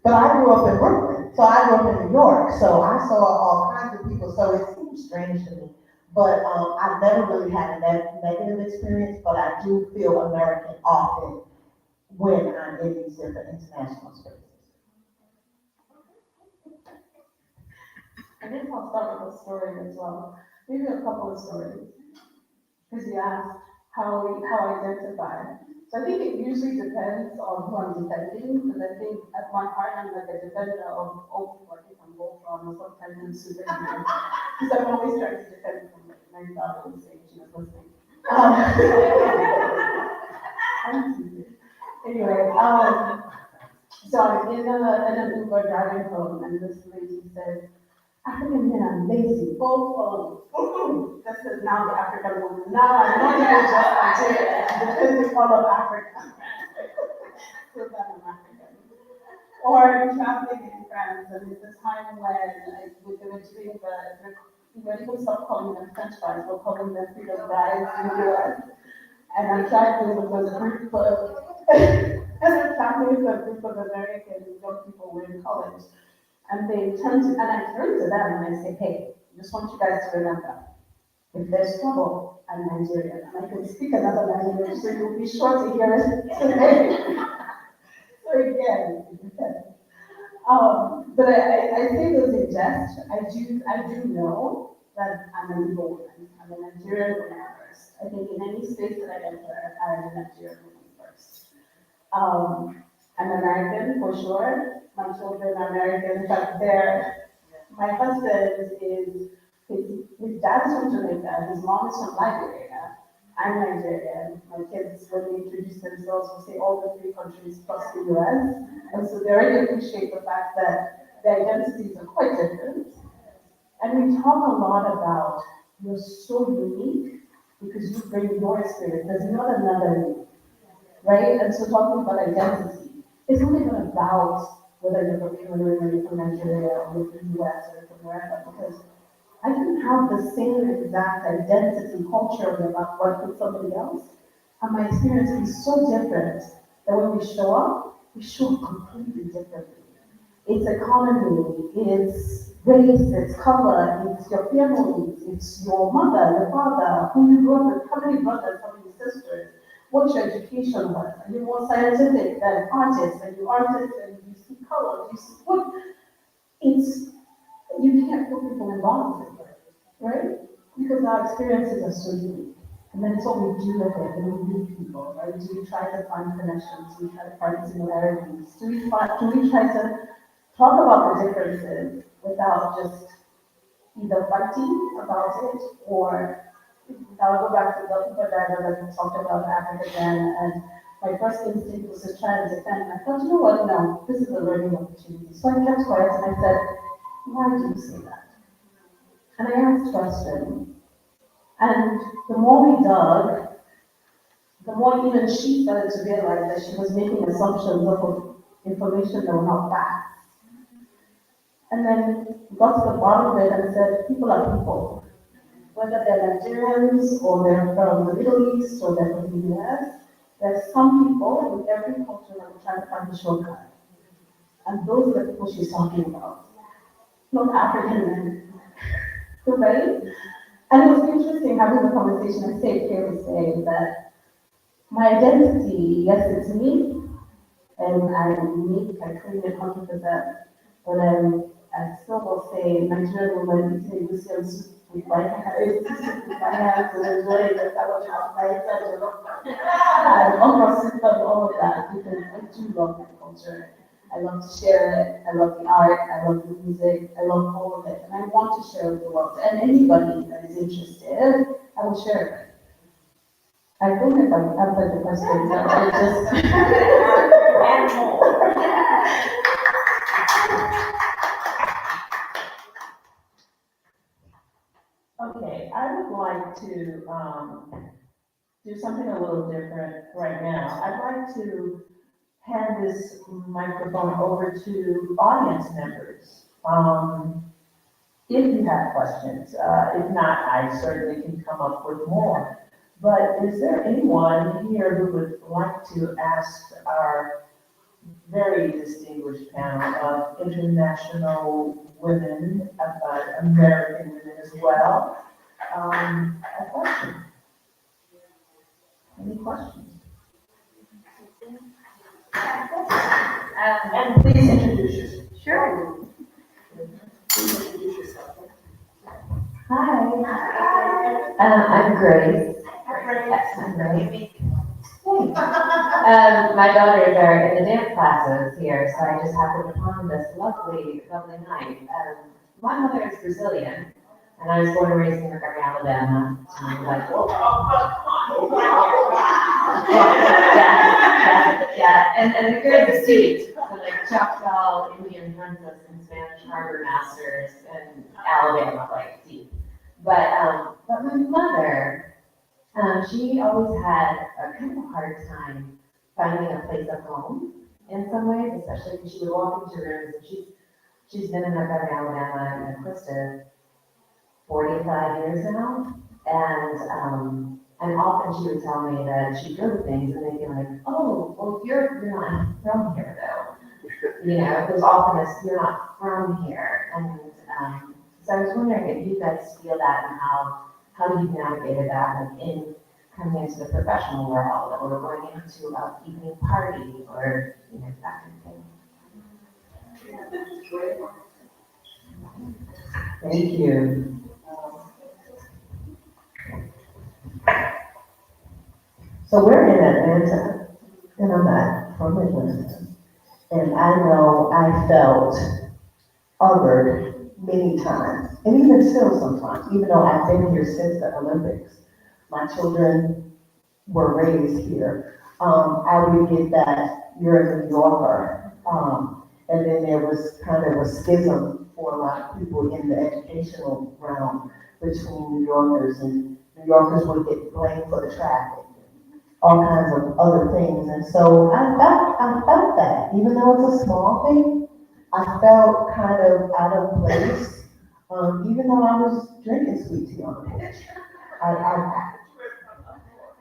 But I grew up in Brooklyn, so I grew up in New York, so I saw all kinds of people, so it seemed strange to me. But I've never really had a negative experience, but I do feel American often when I'm in these different international spaces. I guess I'll start with a story as well. Maybe a couple of stories. Because you asked how I identify. So I think it usually depends on who I'm defending, because I think at my heart I'm like a defender of all people I think I'm both from, or sometimes I'm superhuman. Because I'm always trying to defend from like 9,000 on stage, listening. Anyway, so I'm in an Uber driving home, and this lady says, African men are lazy, both of this is now the African woman. Now I'm not even just Nigerian, I'm defending all of Africa. So that I'm African. Or traveling in France, and it's a time when we were doing we were even stop calling them French fries, we're calling them freedom fries in the US. And I'm traveling with a group of, American young people who were in college. And I turn to them and I say, hey, I just want you guys to remember, if there's trouble, I'm Nigerian, and I can speak another language, so you'll be sure to hear it today. So again, but I say those in jest. I do know that I'm an Igbo woman. I'm a Nigerian woman first. I think in any space that I enter, I'm a Nigerian woman first. I'm American for sure. My children are American. In fact, my husband his dad's from Jamaica, his mom is from Liberia. I'm Nigerian. My kids, when they introduce themselves, will say all the three countries plus the US. And so they already appreciate the fact that their identities are quite different. And we talk a lot about you're so unique because you bring your experience. There's not another you, right? And so talking about identity, it's not even about whether you're from England or you're from Nigeria or you're from the US or you're from wherever, because I can have the same exact identity culturally about work with somebody else, and my experience is so different that when we show up completely differently. It's economy, it's race, it's color, it's your family, it's your mother, your father, who you grew up with, how many brothers, how many sisters, what your education was. Are you more scientific than artists? Are you artists and you see color? You see what? and bonds it, right? Because our experiences are so unique. And then it's what we do with it, when we meet people, right? Do we try to find connections? Do we try to find similarities? Do we try to talk about the differences without just either fighting about it, or I'll go back to the people that I talked about Africa then, and my first instinct was to try to defend. And I thought, you know what, no, this is a learning opportunity. So I kept quiet and I said, why do you say that? And I asked questions. And the more we dug, the more even she started to realize that she was making assumptions of information that were not facts. And then we got to the bottom of it and said, people are people. Whether they're Nigerians or they're from the Middle East or they're from the US, there's some people in every culture that are trying to find a shortcut. And those are the people she's talking about. Not African men. Right? And it was interesting having the conversation. I say it here to say that my identity, yes, it's me, and I'm unique, I claim it 100%, but I still will say Nigerian woman eating Lucian soup with my hands, and enjoying the sandwich outside, I'm almost of all of that because I do love my culture. I love to share it, I love the art, I love the music, I love all of it, and I want to share it with the world. And anybody that is interested, I will share it. I think if I answered the question, that I just. And more. Okay, I would like to do something a little different right now. I'd like to hand this microphone over to audience members. If you have questions, if not, I certainly can come up with more. But is there anyone here who would like to ask our very distinguished panel of international women, American women as well, a question? Any questions? And please introduce yourself. Sure. Please introduce yourself. Hi. I'm Grace. Yes, I'm Grace. My daughters are in the dance classes here, so I just happened upon this lovely, lovely night. My mother is Brazilian, and I was born and raised in Montgomery, Alabama. So I'm like, whoa. Yeah. And the girls are sweet. So like Choctaw, Indian princess, and Spanish harbor masters, and Alabama, like deep. But my mother, she always had a kind of a hard time finding a place of home in some ways, especially because she would walk into rooms, and she's been in Montgomery, Alabama, and Krista 45 years now, and often she would tell me that she'd go to things and they'd be like, oh, well, you're not from here though. You know, there's often this, you're not from here. And so I was wondering if you guys feel that and how you've navigated that in coming into the professional world or going into an evening party or, you know, that kind of thing. Thank you. So we're in Atlanta, and I'm not from Atlanta. And I know I felt othered many times, and even still sometimes, even though I've been here since the Olympics. My children were raised here. I would get that you're a New Yorker. And then there was kind of a schism for a lot of people in the educational realm between New Yorkers, and New Yorkers would get blamed for the traffic, all kinds of other things. And so I felt that, even though it's a small thing, I felt kind of out of place, even though I was drinking sweet tea on the porch.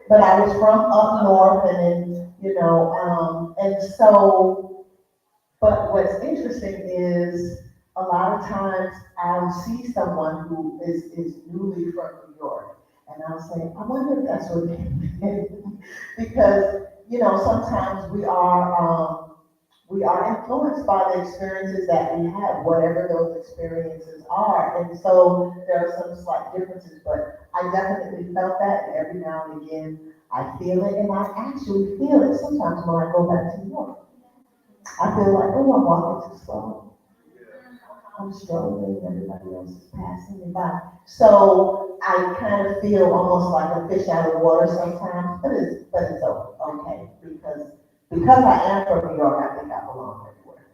But I was from up north, and then, you know, and so, but what's interesting is a lot of times I'll see someone who is newly from New York, and I'll say, I wonder if that's what they mean. Because, you know, sometimes we are we are influenced by the experiences that we have, whatever those experiences are. And so there are some slight differences, but I definitely felt that, and every now and again, I feel it, and I actually feel it sometimes when I go back to New York. I feel like, oh, I'm walking too slow. I'm struggling, everybody else is passing me by. So I kind of feel almost like a fish out of water sometimes, but it's okay, because I am from New York, I think I belong everywhere.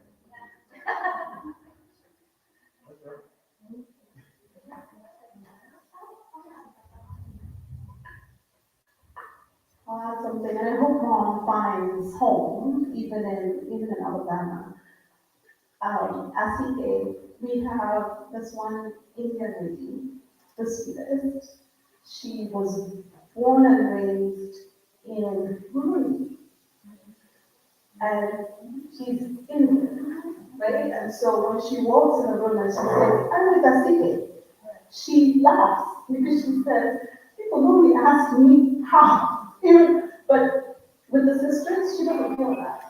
I'll add something, and I hope mom finds home, even in Alabama. As he gave, we have this one Indian lady, the sweetest. She was born and raised in Burundi, and she's Indian, right? And so when she walks in the room and she says, "I'm with Asike," she laughs because she says, "People only ask me how," but with the sisters, she doesn't feel that.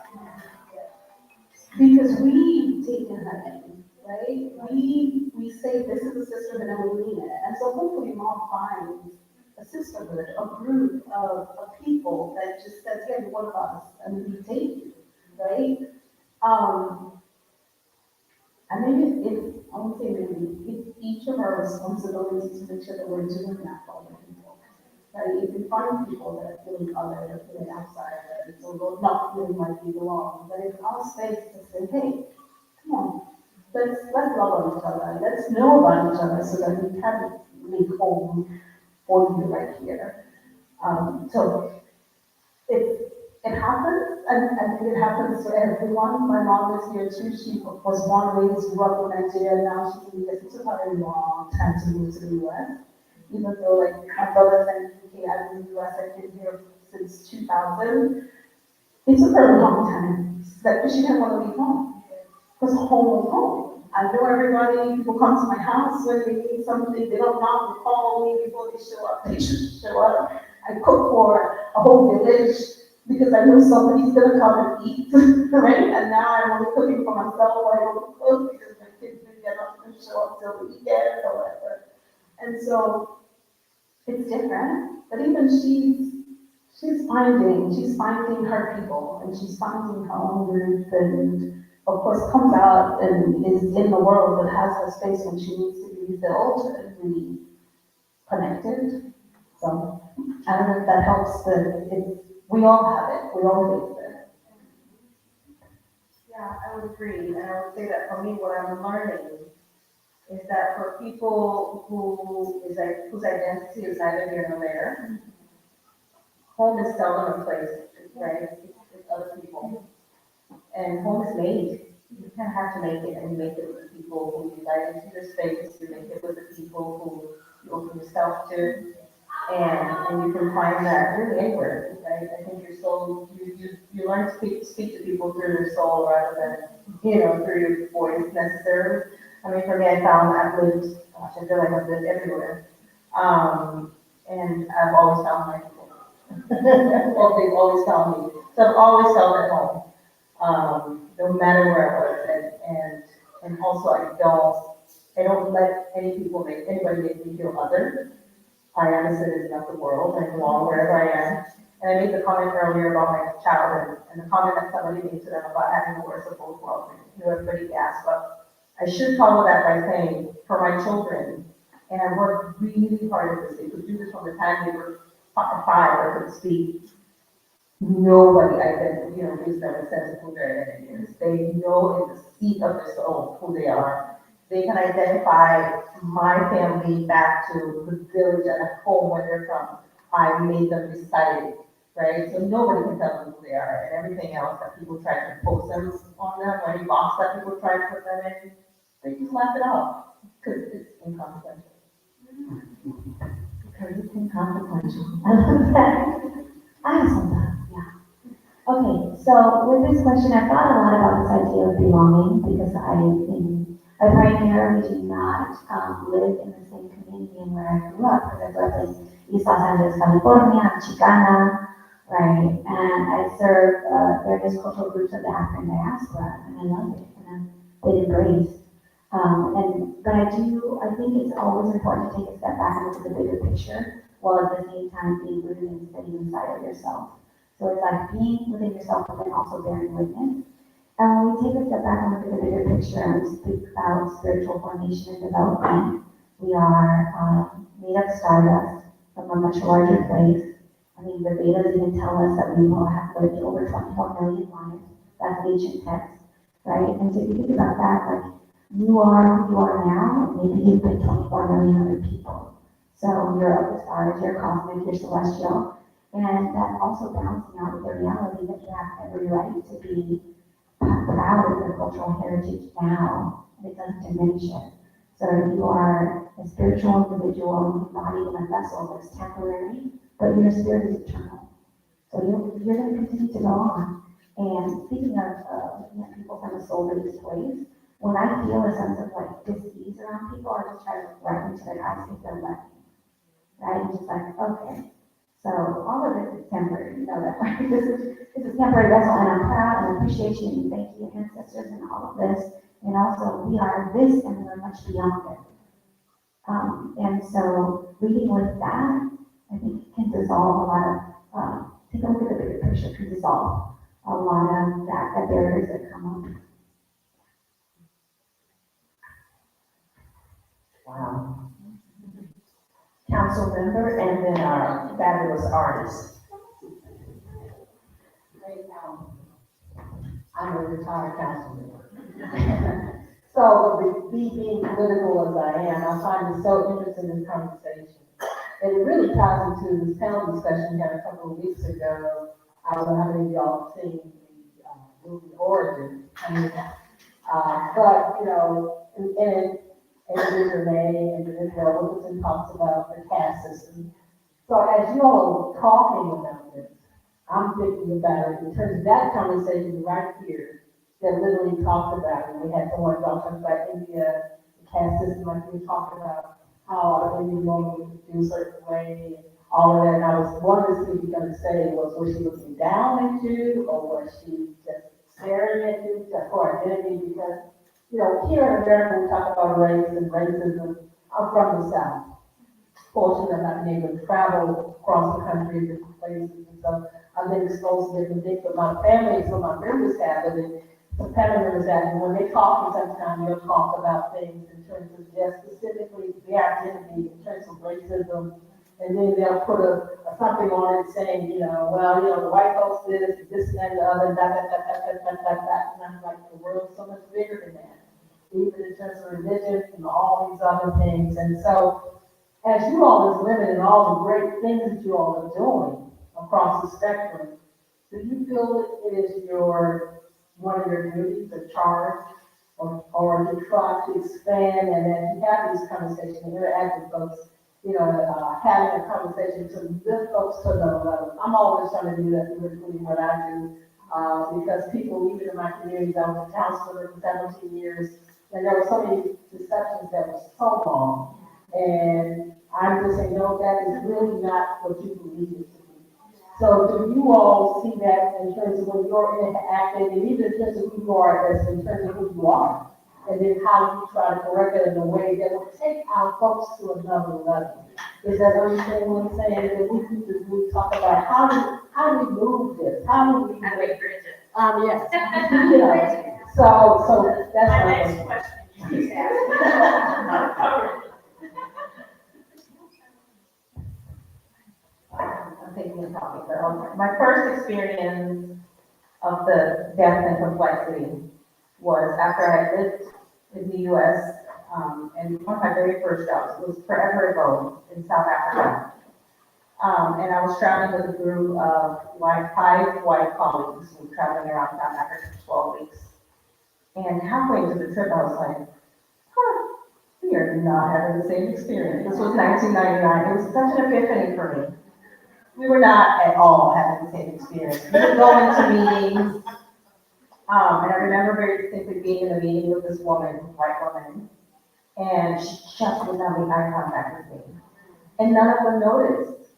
Because we've taken her in, right? We say this is a sisterhood and we mean it. And so hopefully mom finds a sisterhood, a group of people that just says, yeah, you're one of us, and we take you, right? And maybe I won't say maybe, it's each of our responsibilities to make sure that we're doing that for other people. Right? If you find people that are feeling other, that are feeling outside, that it's not feeling like you belong, but it's our space to say, hey, come on, let's love on each other, let's know about each other so that we can make home for you right here. So it happens, and I think it happens to everyone. My mom is here too. She was born and raised, grew up in Nigeria, now she's in the US. It took her a long time to move to the US. Even though, like, my brother's in the UK, I'm in the US, I've been here since 2000. It took her a long time. But she didn't want to leave home. Because home was home. I know everybody, people come to my house when they need something, they don't knock, they call me before they show up, they just show up. I cook for a whole village because I know somebody's gonna come and eat, right? And now I'm only cooking for myself, I don't cook because my kids didn't get up and show up till the weekend or whatever. And so it's different, but even she's finding her people, and she's finding her own group, and of course comes out and is in the world, but has her space when she needs to be filled and really connected. So I don't know if that helps, but we all have it, we all face it. Yeah, I would agree, and I would say that for me, what I'm learning is that for people whose identity is neither here nor there, home is seldom a place, right? It's other people. And home is made. You kind of have to make it, and you make it with the people who you invite into your space. You make it with the people who you open yourself to, and you can find that really anywhere, right? I think your soul, you learn to speak to people through your soul rather than through your voice necessarily. I mean, for me, I found I've lived, gosh, I feel like I've lived everywhere, and I've always found my people. Well, they've always found me, so I've always felt at home. No matter where I was, and also I don't let anybody make me feel other. I am a citizen of the world, and I belong wherever I am. And I made the comment earlier about my childhood, and the comment that somebody made to them about having the worst of both worlds. Everybody asked, but I should follow that by saying, for my children, and I worked really hard at this. They could do this from the time they were 5 or could speak. Nobody gives them a sense of who their identity is. They know in the seat of their soul who they are. They can identify my family back to the village and at home where they're from. I made them recite it, right? So nobody can tell them who they are, and everything else that people try to impose them on them, or any box that people try to put them in, they just laugh it off because it's inconsequential. Because it's inconsequential. I love that. I have some. Okay, so with this question, I thought a lot about this idea of belonging because right here, we do not live in the same community in where I grew up because I grew up in East Los Angeles, California. I'm Chicana. right? And I serve various cultural groups of the African diaspora, and I love it, and I've been embraced. But I think it's always important to take a step back and look at the bigger picture, while at the same time being rooted and steady inside of yourself. So it's like being within yourself, but then also bearing witness. And when we take a step back and look at the bigger picture and we speak about spiritual formation and development, we are made of stardust from a much larger place. I mean, the Vedas even tell us that we will have lived over 24 million lives. That's ancient text, right? And so if you think about that, like, you are who you are now, and maybe you've been 24 million other people. So you're of the stars, you're cosmic, you're celestial, and that's also balancing out with the reality that you have every right to be proud of your cultural heritage now. It doesn't diminish it. So you are a spiritual individual, not even a vessel that's temporary, but your spirit is eternal. So you're going to continue to go on. And speaking of looking at people from a soul-based place, when I feel a sense of like dis-ease around people, I just try to look right into their eyes if they're left. Right? And just like, okay. So all of this is temporary, you know that, right? This is temporary vessel, and I'm proud and appreciate you and thank you, ancestors, and all of this. And also, we are this and we're much beyond it. And so, leading with that, I think can dissolve a lot of, take a look at the bigger picture, can dissolve a lot of that barriers that come up. Wow. Council member and then our fabulous artist. Right now, I'm a retired council member. So, with me being political as I am, I find it so interesting in this conversation. And it really ties into this panel discussion we had a couple of weeks ago. I don't know how many of y'all have seen the movie Origin. But, you know, in it, Renee and Robeson talks about the caste system. So as you all are talking about this, I'm thinking about it in terms of that conversation right here that literally talked about it. We had someone talking about India, the caste system, like we were talking about how our Indian woman would do a certain way, and all of that. And I was wondering what she was going to say was she looking down at you, or was she just staring at you just for identity? Because, you know, here in America, we talk about race and racism. I'm from the South. Fortunate not being able to travel across the country, different places, and so I've been exposed to different things. But my family, so my members have it, and some family members have it. And when they talk, sometimes they'll talk about things in terms of just specifically their identity, in terms of racism, and then they'll put something on it saying, you know, well, you know, the white folks this and that, and the other, that. And I'm like, the world's so much bigger than that, even in terms of religion and all these other things. And so, as you all as women and all the great things that you all are doing across the spectrum, do you feel it is one of your duties or charge, or to try to expand and then have these conversations and interact with folks, you know, having a conversation to lift folks to another level? I'm always trying to do that through what I do, because people, even in my communities, I was a counselor for 17 years, and there were so many deceptions that were so long. And I'm just saying, no, that is really not what you believe it to be. So do you all see that in terms of when you're interacting, and even in terms of who you are, as in terms of who you are, and then how you try to correct it in a way that will take our folks to another level? Is that what you're saying? What I'm saying is that we talk about how do we move this? How do we bridge it? Yes. You know, so that's my next question. I'm taking a topic, but my first experience of the depth and complexity was after I had lived in the U.S. And one of my very first jobs was forever ago in South Africa. And I was traveling with a group of 5 white colleagues who were traveling around South Africa for 12 weeks. And halfway into the trip, I was like, we are not having the same experience. This was 1999. It was such an epiphany for me. We were not at all having the same experience. We would go into meetings, and I remember very distinctly being in a meeting with this woman, white woman, and she just would not make eye contact with me. And none of them noticed.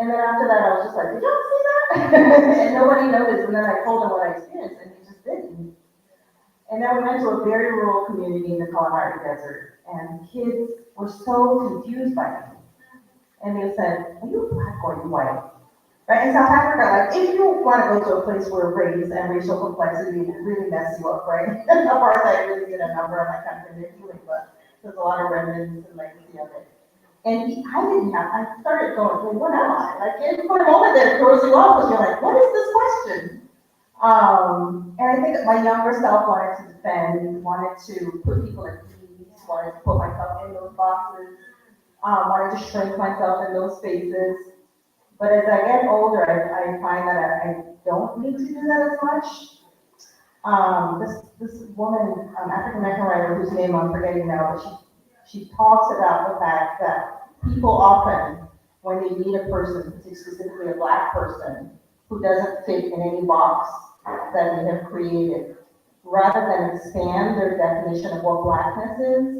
And then after that, I was just like, did y'all see that? And nobody noticed, and then I told him what I experienced, and he just didn't. And then we went to a very rural community in the Kalahari Desert, and kids were so confused by me. And they said, are you black or are you white? Right, in South Africa, like, if you want to go to a place where race and racial complexity really mess you up, right? Apartheid really did a number on my country, they're doing, but there's a lot of remnants and legacy of it. And I started going, well, what am I? Like, and for a moment there, it throws you off, because you're like, what is this question? And I think that my younger self wanted to defend, wanted to put people at ease, wanted to put myself in those boxes, wanted to shrink myself in those spaces. But as I get older, I find that I don't need to do that as much. This woman, African American writer whose name I'm forgetting now, but she talks about the fact that people often, when they meet a person, specifically a black person, who doesn't fit in any box that we have created, rather than expand their definition of what blackness is,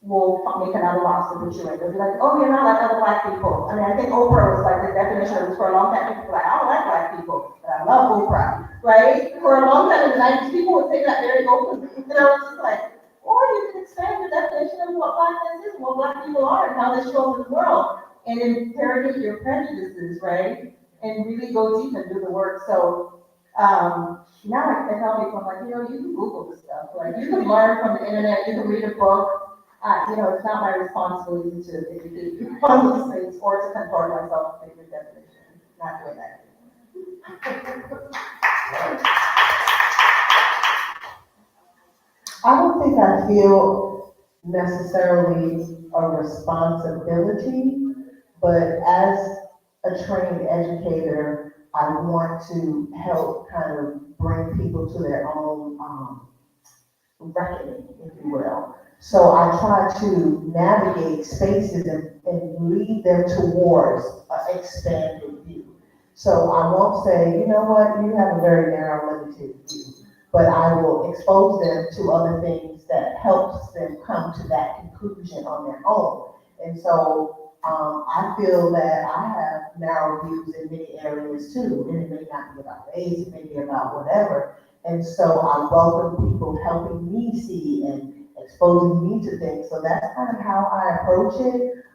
will make another box to put you in. They'll be like, oh, you're not like other black people. I mean, I think Oprah was like the definition of this for a long time. People were like, I don't like black people, but I love Oprah, right? For a long time in the 90s, people would say that very openly. And I was just like, or you can expand the definition of what blackness is, what black people are, and how they show up in the world, and interrogate your prejudices, right? And really go deep and do the work. So now I tell people, I'm like, you can Google this stuff. Like, you can learn from the internet, you can read a book. It's not my responsibility to educate you on these things or to contort myself to favorite definition. Not doing that. I don't think I feel necessarily a responsibility, but as a trained educator, I want to help kind of bring people to their own reckoning, if you will. So I try to navigate spaces and lead them towards an expanded view. So I won't say, you know what, you have a very narrow, limited view, but I will expose them to other things that helps them come to that conclusion on their own. And so I feel that I have narrow views in many areas too, and it may not be about race, it may be about whatever. And so I welcome people helping me see and exposing me to things. So that's kind of how I approach it.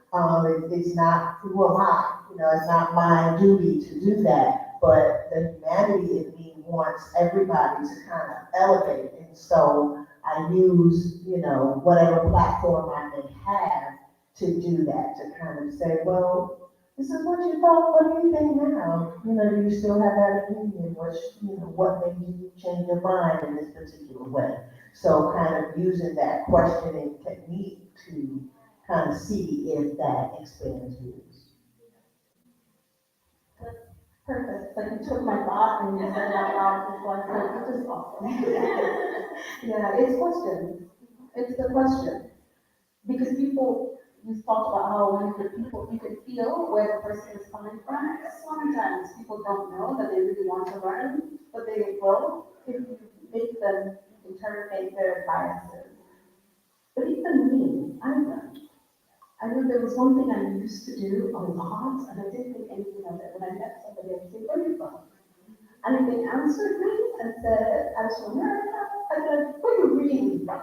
It's not, who am I? It's not my duty to do that. But the humanity in me wants everybody to kind of elevate. And so I use, whatever platform I may have to do that, to kind of say, well, this is what you thought, what do you think now? Do you still have that opinion? What made you change your mind in this particular way? So kind of using that questioning technique to kind of see if that expands views. Perfect. Like you took my thought and you said it out loud before I said it. Which is awesome. Yeah, it's questions. It's the question. Because people, you talked about how when you could feel where the person is coming from. Sometimes people don't know that they really want to learn, but they will if you make them interrogate their biases. But even me, I know there was one thing I used to do a lot, and I didn't think anything of it. When I met somebody, I'd say, where are you from? And if they answered me and said, I was from America, I'd be like, where are you really from?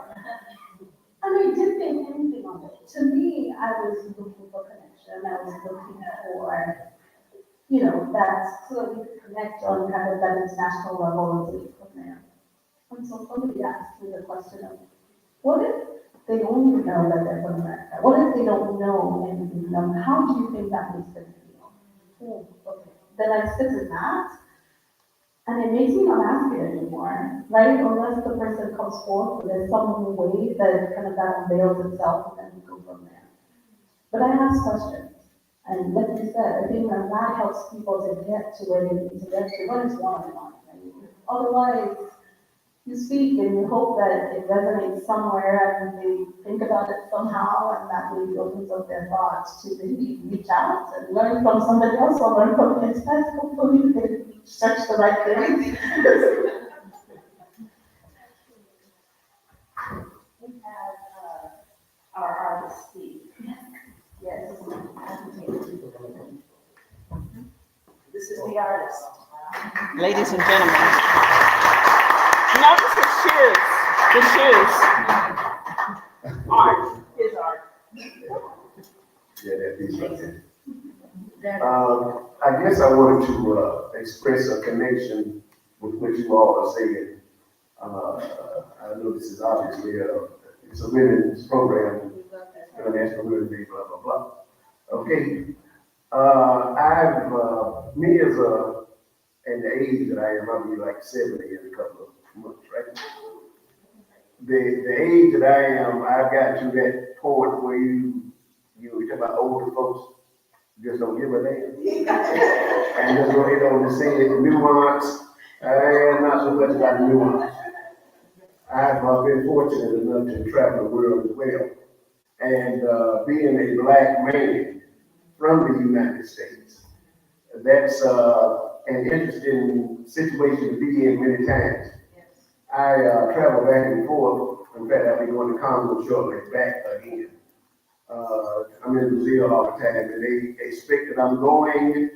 And I didn't think anything of it. To me, I was looking for connection. I was looking for, that so that we could connect on kind of that international level and take it from there. And so somebody asked me the question of, what if they only know that they're from America? What if they don't know anything? How do you think that makes them feel? Oh, okay. Then I sit in that, and it makes me not ask it anymore, right? Unless the person comes forth with some way that kind of that unveils itself, and then we go from there. But I ask questions. And like you said, I think that helps people to get to where they need to get to when it's one-on-one. Right? Otherwise, you speak and you hope that it resonates somewhere and they think about it somehow, and that maybe opens up their thoughts to maybe reach out and learn from somebody else or learn from the internet. Hopefully they search the right things. We have our artists speak. Yes. the artist. Ladies and gentlemen. Notice his shoes. The shoes. Art. His art. Yeah, that piece right there. I guess I wanted to express a connection with what you all are saying. I know this is obviously it's a women's program, International Women's Day, blah, blah, blah. Okay. Me as and the age that I am, I'll be like 70 in a couple of months, right? The age that I am, I've got to that point where we talk about older folks, just don't give a damn. And just don't just say it, nuance, and not so much about nuance. I've been fortunate enough to travel the world as well. And being a black man from the United States, that's an interesting situation to be in many times. I travel back and forth. In fact, I'll be going to Congo shortly, back again. I'm in Brazil all the time, and they expect that I'm going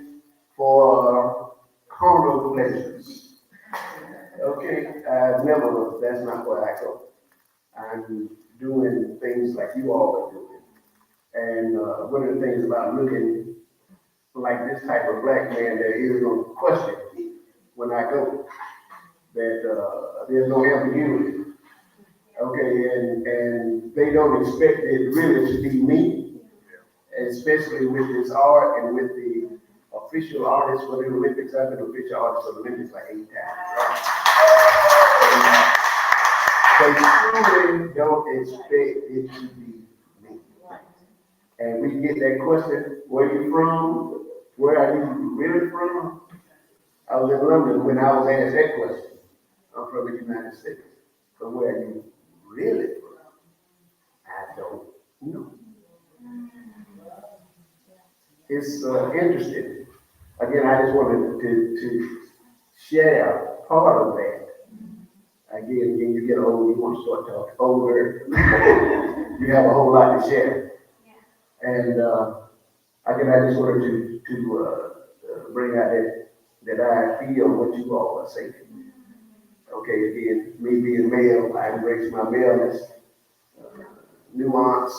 for carnal pleasures. Okay, that's not where I go. I'm doing things like you all are doing. And one of the things about looking like this type of black man, there is no question when I go that there's no ambiguity. Okay, and they don't expect it really to be me, especially with this art and with the official artist for the Olympics. I've been official artist for the Olympics like 8 times. They truly don't expect it to be me. And we get that question, where are you from? Where are you really from? I was in London when I was asked that question. I'm from the United States. So where are you really from? I don't know. It's interesting. Again, I just wanted to share part of that. Again, when you get old, you want to start talking older. You have a whole lot to share. And again, I just wanted to bring out that I feel what you all are saying. Okay, again, me being male, I embrace my maleness, nuance,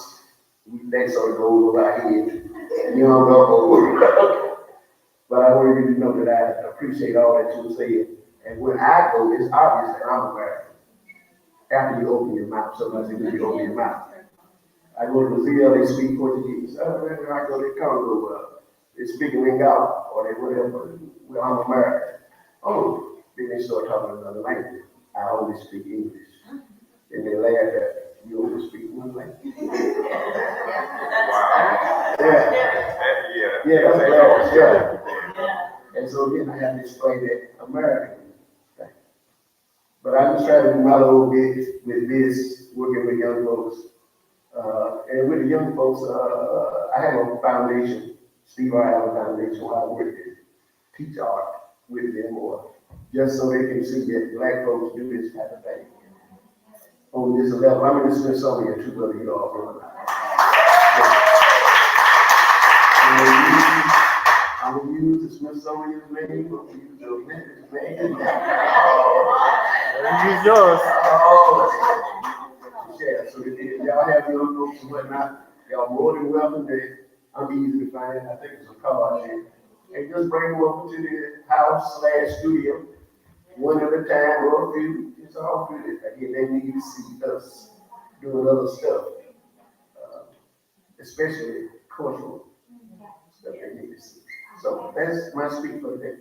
that sort of goes over our head, and you don't know over. But I wanted you to know that I appreciate all that you were saying. And when I go, it's obvious that I'm American. After you open your mouth, somebody says, when you open your mouth. I go to Brazil, they speak Portuguese. I go to Congo, they speak Lingala, or they whatever. Well, I'm American. Oh, then they start talking another language. I only speak English. And they laugh at you only speak one language. Wow. Yeah, that's hilarious, yeah. And so again, I have to explain that American thing. But I'm just trying to do my little bit with this, working with young folks. And with the young folks, I have a foundation, Steve I have a foundation where I work to teach art with them, or just so they can see that black folks do this type of thing. On this level, I'm in the Smithsonian too, brother, you know, all from I'm going to use the Smithsonian's name, I'm going to use the Olympics name. Use yours. Yeah, so if y'all have young folks and whatnot, y'all more than welcome to, I'm easy to find, I think it's a card there. And just bring them over to the house/studio, one at a time or a few, it's all good. Again, they need to see us doing other stuff, especially cultural stuff they need to see. So that's my speak for today.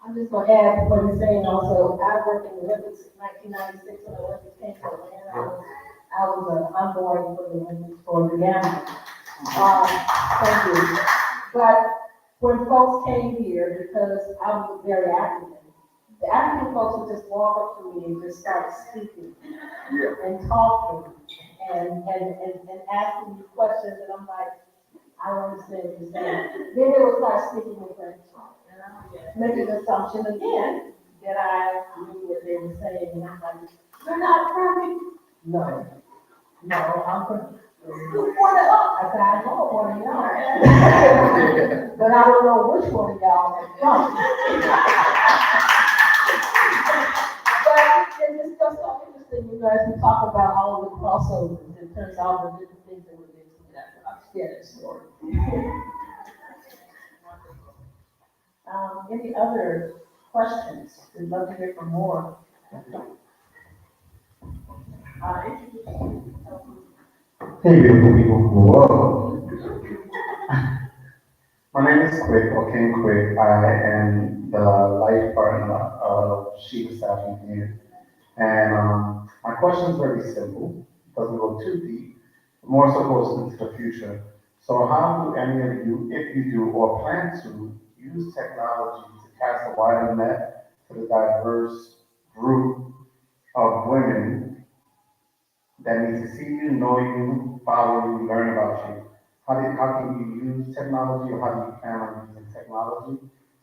I'm just gonna add what you're saying also. I worked in the Olympics in 1996 when the Olympics came to Atlanta. I was an envoy for the Olympics for the Ghana. Thank you. But when folks came here, because I was very African, the African folks would just walk up to me and just start speaking and talking and asking me questions, and I'm like, I don't understand what you're saying. Then they would start speaking in French. Making an assumption again that I knew what they were saying, and I'm like, you're not from me? No, I'm from, Who brought it up? I said, I know one of y'all. But I don't know which one of y'all is from. But it's just so interesting, you guys, we talk about all of the crossovers. It turns out the different things that we did together. I'm scared of story. Any other questions? We'd love to hear from more. Hey, beautiful people. Whoa. My name is Quick, or King Quick. I am the life partner of Shiva Staffing here. And my question is very simple. It doesn't go too deep. More so goes into the future. So how do any of you, if you do or plan to, use technology to cast a wider net to the diverse group of women that need to see you, know you, follow you, learn about you? How can you use technology, or how do you plan on using technology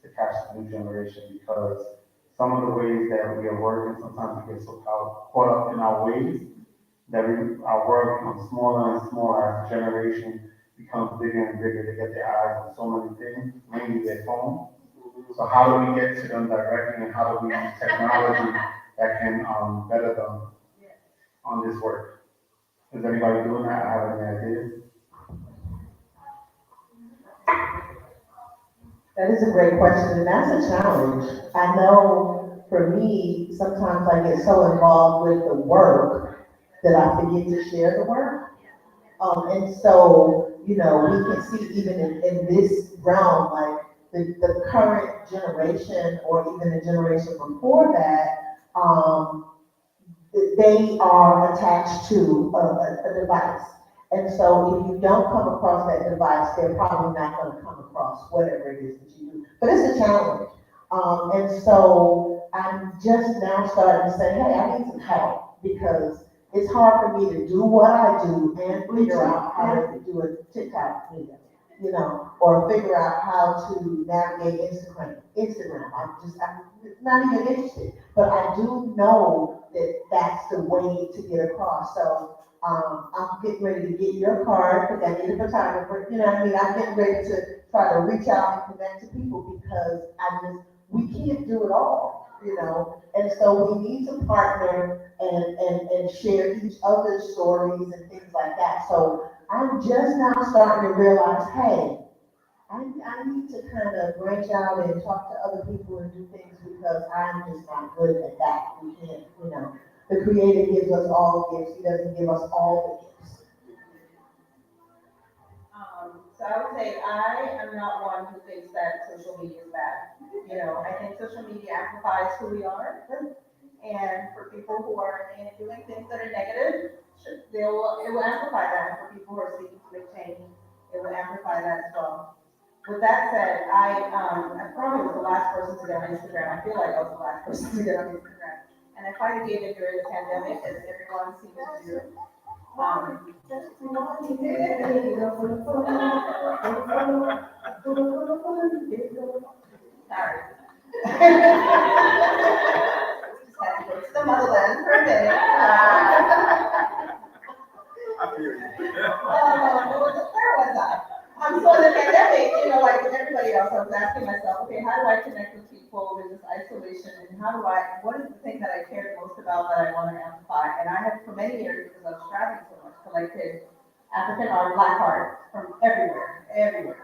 to catch the new generation? Because some of the ways that we are working, sometimes we get so caught up in our ways that our world becomes smaller and smaller as the generation becomes bigger and bigger. They get their eyes on so many things, mainly their phone. So how do we get to them directly, and how do we use technology that can better them on this work? Is anybody doing that? I have any ideas? That is a great question, and that's a challenge. I know for me, sometimes I get so involved with the work that I forget to share the work. And so, we can see even in this realm, like the current generation or even the generation before that, they are attached to a device. And so if you don't come across that device, they're probably not going to come across whatever it is that you do. But it's a challenge. And so I'm just now starting to say, hey, I need some help, because it's hard for me to do what I do and figure out how to do a TikTok video, or figure out how to navigate Instagram. I'm not even interested, but I do know that that's the way to get across. So I'm getting ready to get your card, because I need a photographer. You know what I mean? I'm getting ready to try to reach out and connect to people, because we can't do it all, And so we need to partner and share each other's stories and things like that. So I'm just now starting to realize, hey, I need to kind of branch out and talk to other people and do things, because I'm just not good at that. We can't, the Creator gives us all gifts. He doesn't give us all the gifts. So I would say I am not one who thinks that social media is bad. I think social media amplifies who we are. And for people who are doing things that are negative, it will amplify that. And for people who are seeking to make change, it will amplify that as well. With that said, I probably was the last person to get on Instagram. I feel like I was the last person to get on Instagram. And I finally gave it during the pandemic, as everyone seems to do. Sorry. Just had to go to the motherland for a minute. Where was I? So in the pandemic, like with everybody else, I was asking myself, okay, how do I connect with people in this isolation, and what is the thing that I cared most about that I want to amplify? And I had, for many years, because I was traveling so much, collected African art, Black art from everywhere. And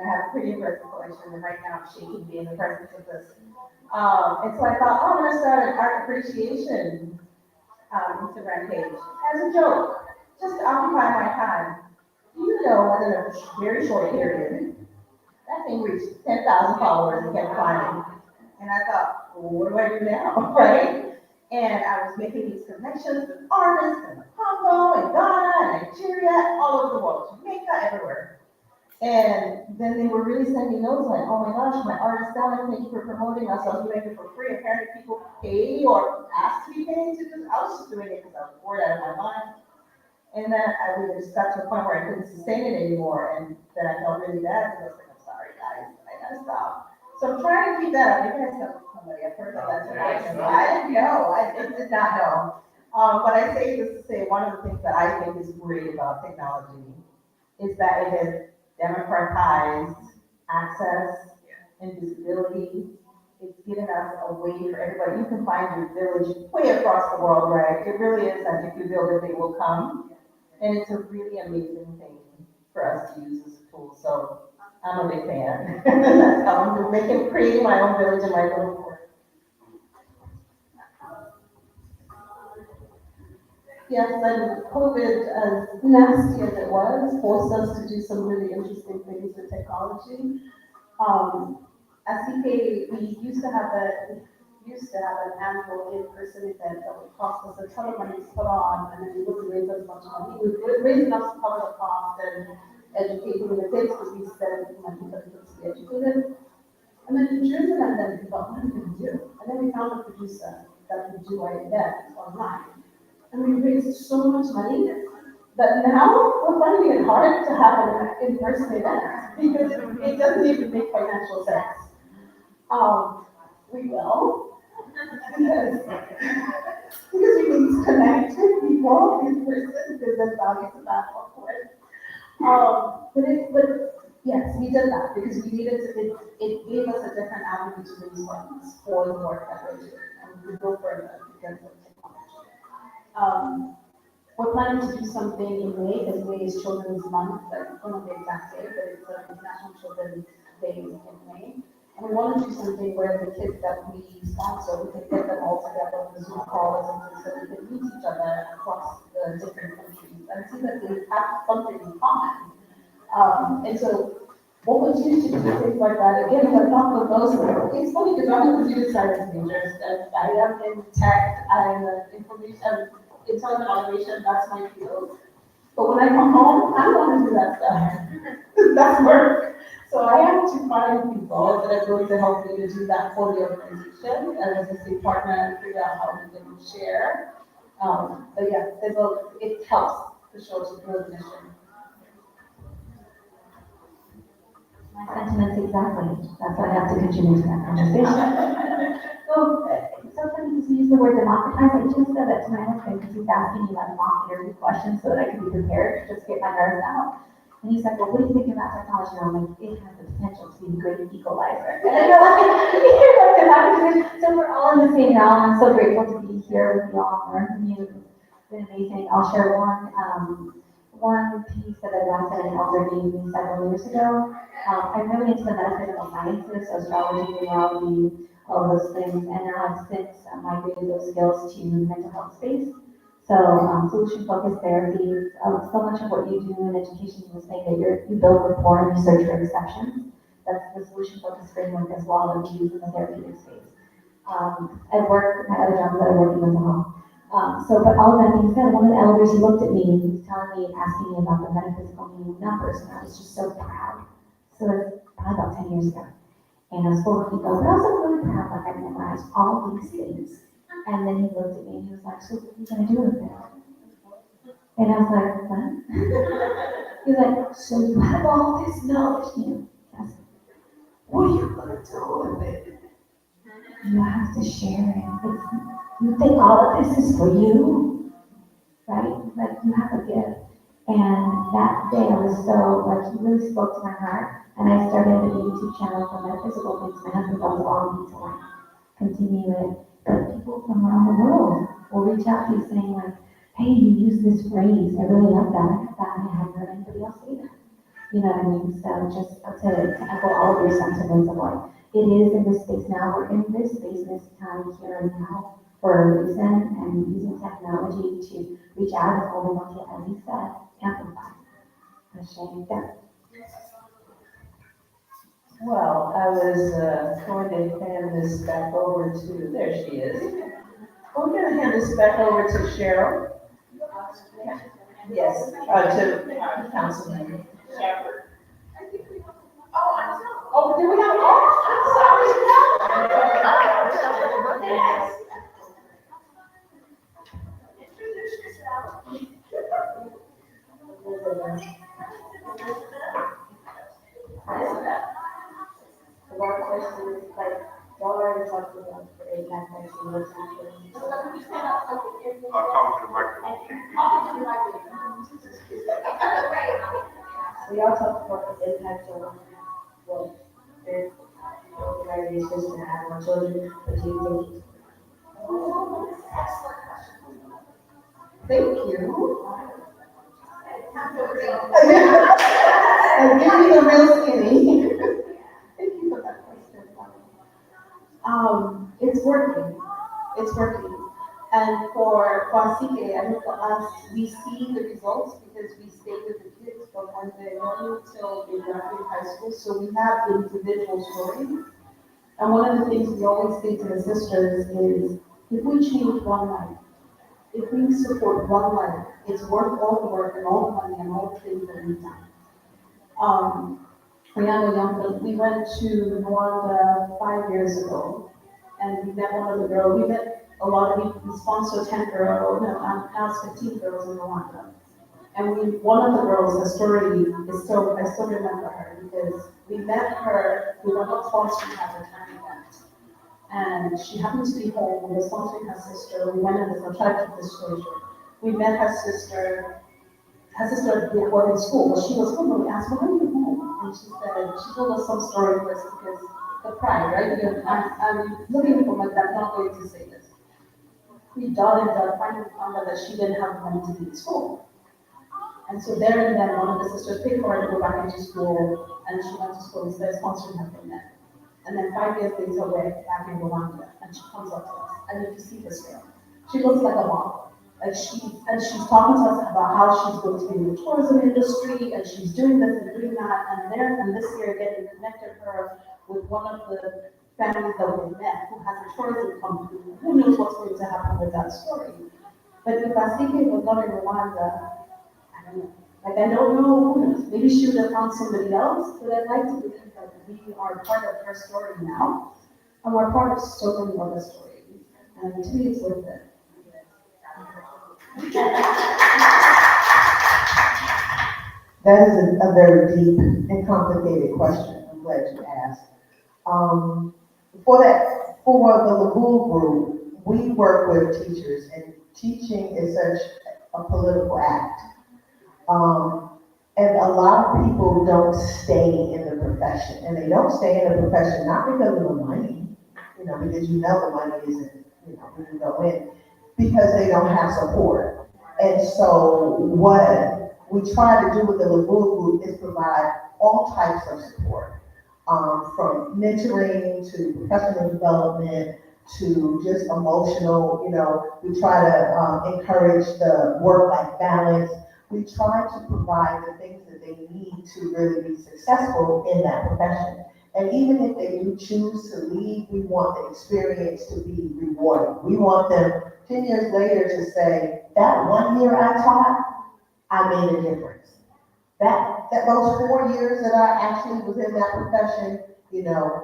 I have a pretty impressive collection, and right now I'm shaking being in the presence of this. And so I thought, I'm going to start an art appreciation Instagram page as a joke, just to occupy my time. Within a very short period, that thing reached 10,000 followers and kept climbing. And I thought, well, what do I do now, right? And I was making these connections with artists in Congo and Ghana and Nigeria, all over the world, Jamaica, everywhere. And then they were really sending notes like, oh my gosh, my art is selling, thank you for promoting us. I was doing it for free. Apparently people pay or ask to be paid to do this. I was just doing it because I was bored out of my mind. And then we just got to a point where I couldn't sustain it anymore, and then I felt really bad, because I was like, I'm sorry guys, I gotta stop. So I'm trying to keep that up. Maybe I stepped with somebody, I've heard about that. I didn't know, I did not know. But I say this to say, one of the things that I think is great about technology is that it has democratized access and visibility. It's given us a way for everybody, you can find your village way across the world, right? It really is like if you build it, they will come. And it's a really amazing thing for us to use as a tool. So I'm a big fan. That's how I'm making, creating my own village in my little world. Yes, and COVID, as nasty as it was, forced us to do some really interesting things with technology. At CK, we used to have an annual in-person event that would cost us a ton of money to put on, and then we wouldn't raise as much money. We would raise enough to cover the cost and educating the kids, because we spent money for the kids to be educated. And then during the pandemic, we thought, what are we gonna do? And then we found a producer that would do our event online. And we raised so much money that now we're finding it hard to have an in-person event because it doesn't even make financial sense. We will, because we need to connect with people in person, because that's obviously not awkward. But yes, we did that because we needed to, it gave us a different avenue to raise funds for the work that we're doing, and we go further because of technology. We're planning to do something in May, because May is Children's Month. I don't know the exact date, but it's an International Children's Day in May. And we want to do something where the kids that we sponsor, we can get them all together on a Zoom call or something, so we can meet each other across the different countries and see that they have something in common. And so we'll continue to do things like that. Again, but not for those. It's funny because I'm a computer science major, and I am in tech, I'm information, internal automation, that's my field. But when I come home, I don't want to do that stuff. That's work. So I have to find people that are going to help me to do that for the organization, and as a state partner, and figure out how we can share. But yeah, it helps for sure to grow the mission. My sentiments exactly. That's what I have to contribute to that conversation. So sometimes you use the word democratize. I just said that to my husband because he's asking me like mock interview questions so that I can be prepared to just get my nerves out. And he's like, well, what do you think about technology? And I'm like, it has the potential to be a great equalizer. And I go like, so we're all in the same realm. I'm so grateful to be here with you all and learn from you. It's been amazing. I'll share one piece of advice that an elder gave me several years ago. I'm really into the metaphysical sciences, astrology, numerology, all of those things, and now I've since migrated those skills to mental health space. So solution-focused therapy, so much of what you do in education, you were saying that you build rapport and you search for exceptions. That's the solution-focused framework as well that we use in the therapeutic space. At work, my other job is that I work in mental health. But all of that being said, one of the elders, he looked at me and he was telling me, asking me about the metaphysical meaning of numbers, and I was just so proud. So it's probably about 10 years ago. And I was full of ego, but I was like really proud, like I memorized all these things. And then he looked at me and he was like, so what are you gonna do with it? And I was like, what? He's like, so you have all this knowledge, yes. What are you gonna do with it? You have to share it. You think all of this is for you, right? Like you have a gift. And that day I was so, like, he really spoke to my heart. And I started a YouTube channel for metaphysical things. My husband goes along me to like continue it. But people from around the world will reach out to you saying like, hey, you use this phrase. I really like that. I got that. I haven't heard anybody else say that. You know what I mean? So just to echo all of your sentiments of like, it is in this space now. We're in this space, this time here and now for a reason, and using technology to reach out is only going to, as you said, amplify. Shane, yeah. Well, I was going to hand this back over to, there she is. We're going to hand this back over to Cheryl. Yes, to Councilman Shepherd. Oh, do we have, I'm sorry. Yes. Introduce yourself. The work questions, like, Y'all already talked about the impact next year, what's happening. Talk to the microphone. So y'all talked about the impact on, well, their organizations and have more children, but do you think? Thank you. And give me the real skinny. Thank you for that question. It's working. It's working. And for Kwasike, I know for us, we see the results because we stay with the kids from when they're young till they graduate high school. So we have individual stories. And one of the things we always say to the sisters is, if we change one life, if we support one life, it's worth all the work and all the money and all the things that we've done. Rihanna Young, we went to Rwanda 5 years ago, and we met one of the girls. We met a lot of people. We sponsored 10 girls, now it's 15 girls in Rwanda. And one of the girls, her story is still, I still remember her because we met her, we were not sponsoring at the time event. And she happened to be home, we were sponsoring her sister, we went in this, I'll try to keep this story short. We met her sister was in school, but she was home, and we asked her, when are you home? And she told us some story first because the pride, right? Because I'm looking for my dad, not going to say this. We finally found out that she didn't have money to be in school. And so there and then, one of the sisters paid for her to go back into school, and she went to school and started sponsoring her from there. And then 5 years later, we're back in Rwanda, and she comes up to us. I need to see this girl. She looks like a mom. She's talking to us about how she's going to be in the tourism industry, and she's doing this and doing that. And this year, again, we connected her with one of the families that we met who has a tourism company. Who knows what's going to happen with that story? But if Asike was not in Rwanda, I don't know. I don't know who knows. Maybe she would have found somebody else, but I'd like to believe that we are part of her story now, and we're part of so many other stories. And to me, it's worth it. That is a very deep and complicated question. I'm glad you asked. For the Lagoon group, we work with teachers, and teaching is such a political act. And a lot of people don't stay in the profession, and they don't stay in the profession not because of the money, because the money isn't, when you go in, because they don't have support. And so what we try to do with the Lagoon group is provide all types of support, from mentoring to professional development to just emotional, we try to encourage the work-life balance. We try to provide the things that they need to really be successful in that profession. And even if they do choose to leave, we want the experience to be rewarding. We want them 10 years later to say, that 1 year I taught, I made a difference. Those 4 years that I actually was in that profession,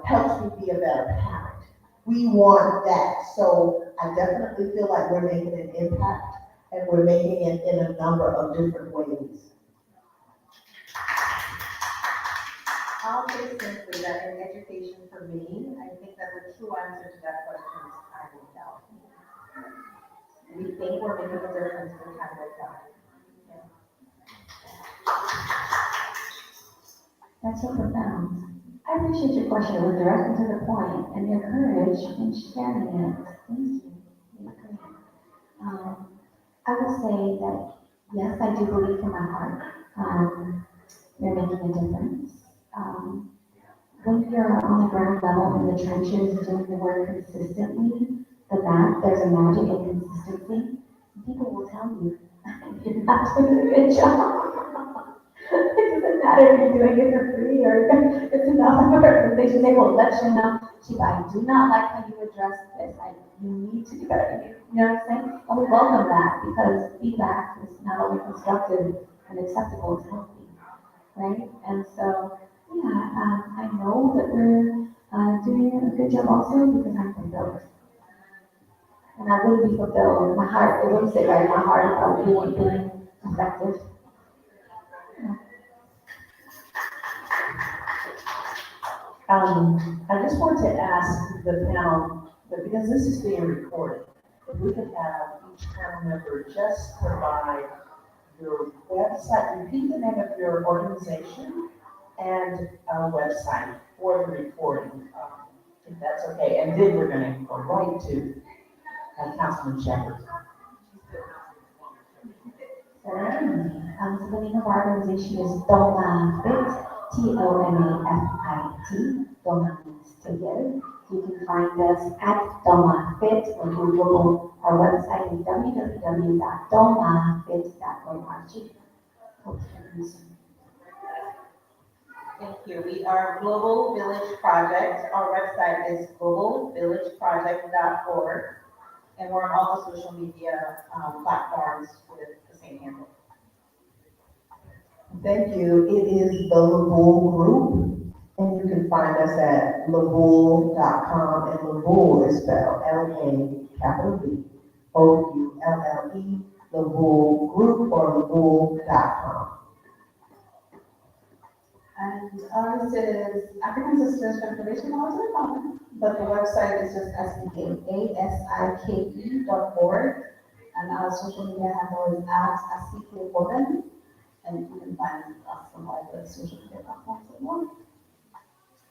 helps me be a better parent. We want that. So I definitely feel like we're making an impact, and we're making it in a number of different ways. I'll say simply that in education for me, I think that the true answer to that question is time will tell. We think we're making a difference, but time will tell. That's so profound. I appreciate your question. It was direct and to the point, and your courage in sharing it. Thank you. Your courage. I will say that, yes, I do believe in my heart you're making a difference. When you're on the ground level in the trenches doing the work consistently, there's a magic in consistency. People will tell you you're not doing a good job. It doesn't matter if you're doing it for free or it's enough organization. They will let you know, Chief, I do not like how you address this. You need to do better. You know what I'm saying? And we welcome that because feedback is not only constructive and acceptable, it's healthy, right? And so, yeah, I know that we're doing a good job also because I'm fulfilled. And I wouldn't be fulfilled. My heart, it wouldn't sit right in my heart if I wasn't being effective. I just want to ask the panel, that because this is being recorded, if we could have each panel member just provide your website, repeat the name of your organization and website for the recording, if that's okay. And then we're going to go right to Councilman Shepherd. So the name of our organization is Doma Fit, Tomafit. Doma means together. You can find us at Doma Fit, or you Google our website is www.domafit.org. Thank you. We are Global Village Project. Our website is globalvillageproject.org. And we're on all the social media platforms with the same handle. Thank you. It is the Labull Group, and you can find us at labull.com, and Labull is spelled L-A capital B, O-U-L-L-E, Labull Group, or labull.com. And ours is African Sisters Transformation Council, but the website is just asike.org. And our social media handle is @asike and you can find us on all the social media platforms as well.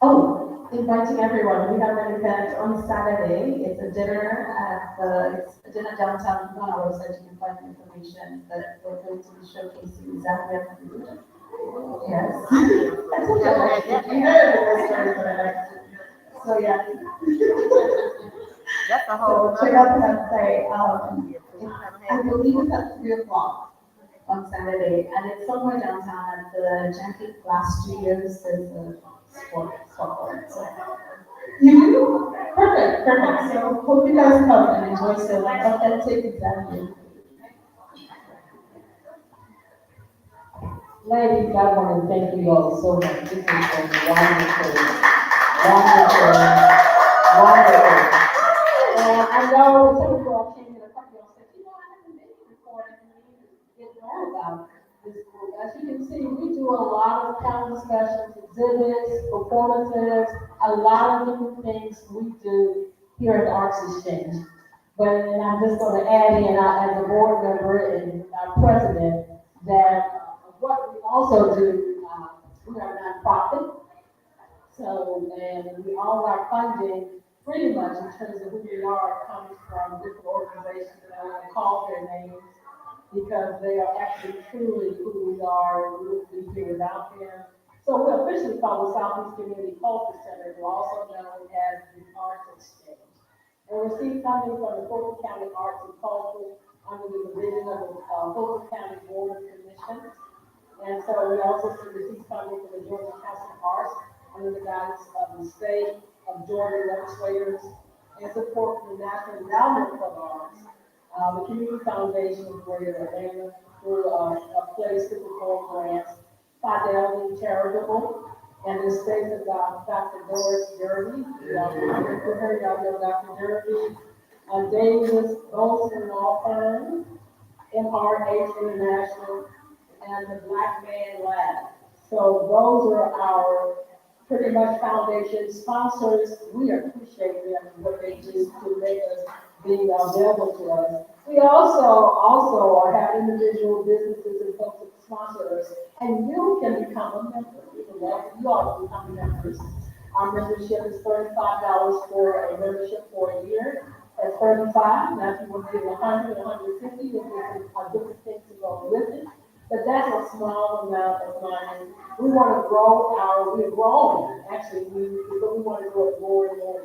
Oh, inviting everyone, we have an event on Saturday, it's a dinner it's a dinner downtown. On our website you can find information that we're going to be showcasing Zambian food. Yes. That's okay. We heard the story for the next. So yeah. That's a whole. So check out the website, I believe it's at 3 o'clock on Saturday, and it's somewhere downtown at the Janky Glass Studios, there's a sport court, so. You do? Perfect, perfect, so hope you guys come and enjoy some authentic Zambian. Ladies, I want to thank you all so much. This has been wonderful, wonderful, wonderful. And I know some of you all came to the party and said, I haven't been before, and you get to know about this group. As you can see, we do a lot of panel discussions, exhibits, performances, a lot of different things we do here at the Arts Exchange. But and I'm just going to add in, as a board member and our president, that what we also do, we are a nonprofit. So, and all our funding, pretty much in terms of who we are, comes from different organizations, and I want to call their names because they are actually truly who we are, and we wouldn't be here without them. So we officially call the Southeast Community Culture Center, who also known as the ArtsXchange. And we receive funding from the Fulton County Arts and Culture under the division of the Fulton County Board of Commissions. And so we also receive funding from the Georgia Council of Arts under the guidance of the state of Georgia legislators and support from the National Endowment for the Arts, the Community Foundation of Greater Atlanta through a place to perform grants, Fidelity Charitable, and the state of Dr. Doris Derby. Y'all know Dr. Derby, Davis Golson Law Firm, MRH International, and the Black Man Lab. So those are our pretty much foundation sponsors. We appreciate them and what they do to make us being available to us. We also have individual businesses and folks that sponsor us, and you can become a member. We would love for you all to become members. Our membership is $35 for a membership for a year. At $35, now if you want to give 100, 150, you'll get a different thing to go with it. But that's a small amount of money. We want to grow we're growing, actually, but we want to grow it more and more.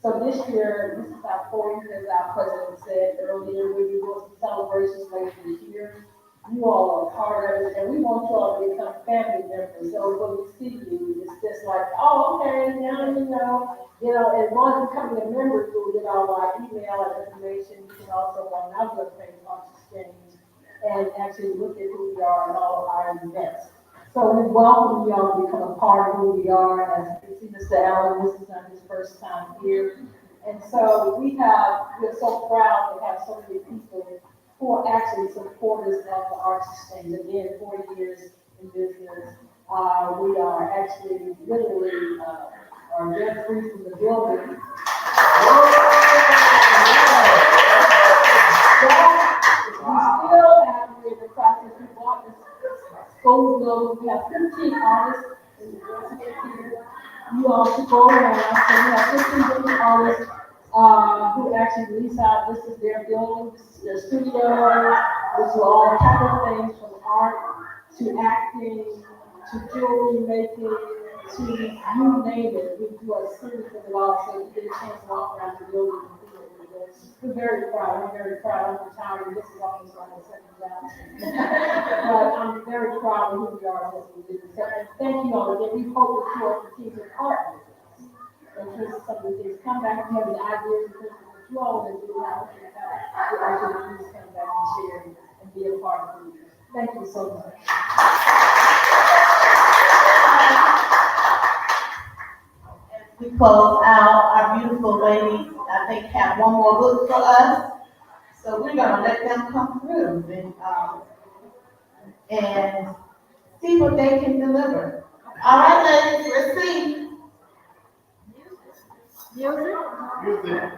So this year, this is our 4th year, as our president said earlier, we'll be doing some celebrations later this year. You all are part of it, and we want you all to become family members. So when we see you, it's just like, oh, okay, now and once becoming a member, you'll get our email and information. You can also go on our webpage, ArtsXchange, and actually look at who we are and all of our events. So we welcome you all to become a part of who we are. As you can see, Mr. Allen, this is not his first time here. And so we're so proud to have so many people who are actually supporters of the Arts Exchange. Again, 40 years in business. We are actually literally are debt free from the building. We still have, we're in the process, we bought this gold glove, we have 15 artists in the resident here. You all should go around, so we have 15 different artists, who actually lease out, this is their building, this is their studio, this is all type of things from art to acting, to jewelry making, to you name it. We do a series of it all, so you get a chance to walk around the building and see what we're doing. We're very proud, I'm very proud, I'm retired, this is almost like a second job. But I'm very proud of who we are and what we do. So, and thank you all again, we hope that you all continue to partner with us. In terms of some of the things, come back, if you have any ideas, in terms of what you all want to do, how we can help, we ask you to please come back and share and be a part of it. Thank you so much. We close out, our beautiful ladies, I think, have one more look for us. So we're gonna let them come through and see what they can deliver. All right, ladies, let's see. Music.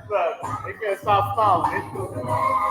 Look, they can't stop smiling.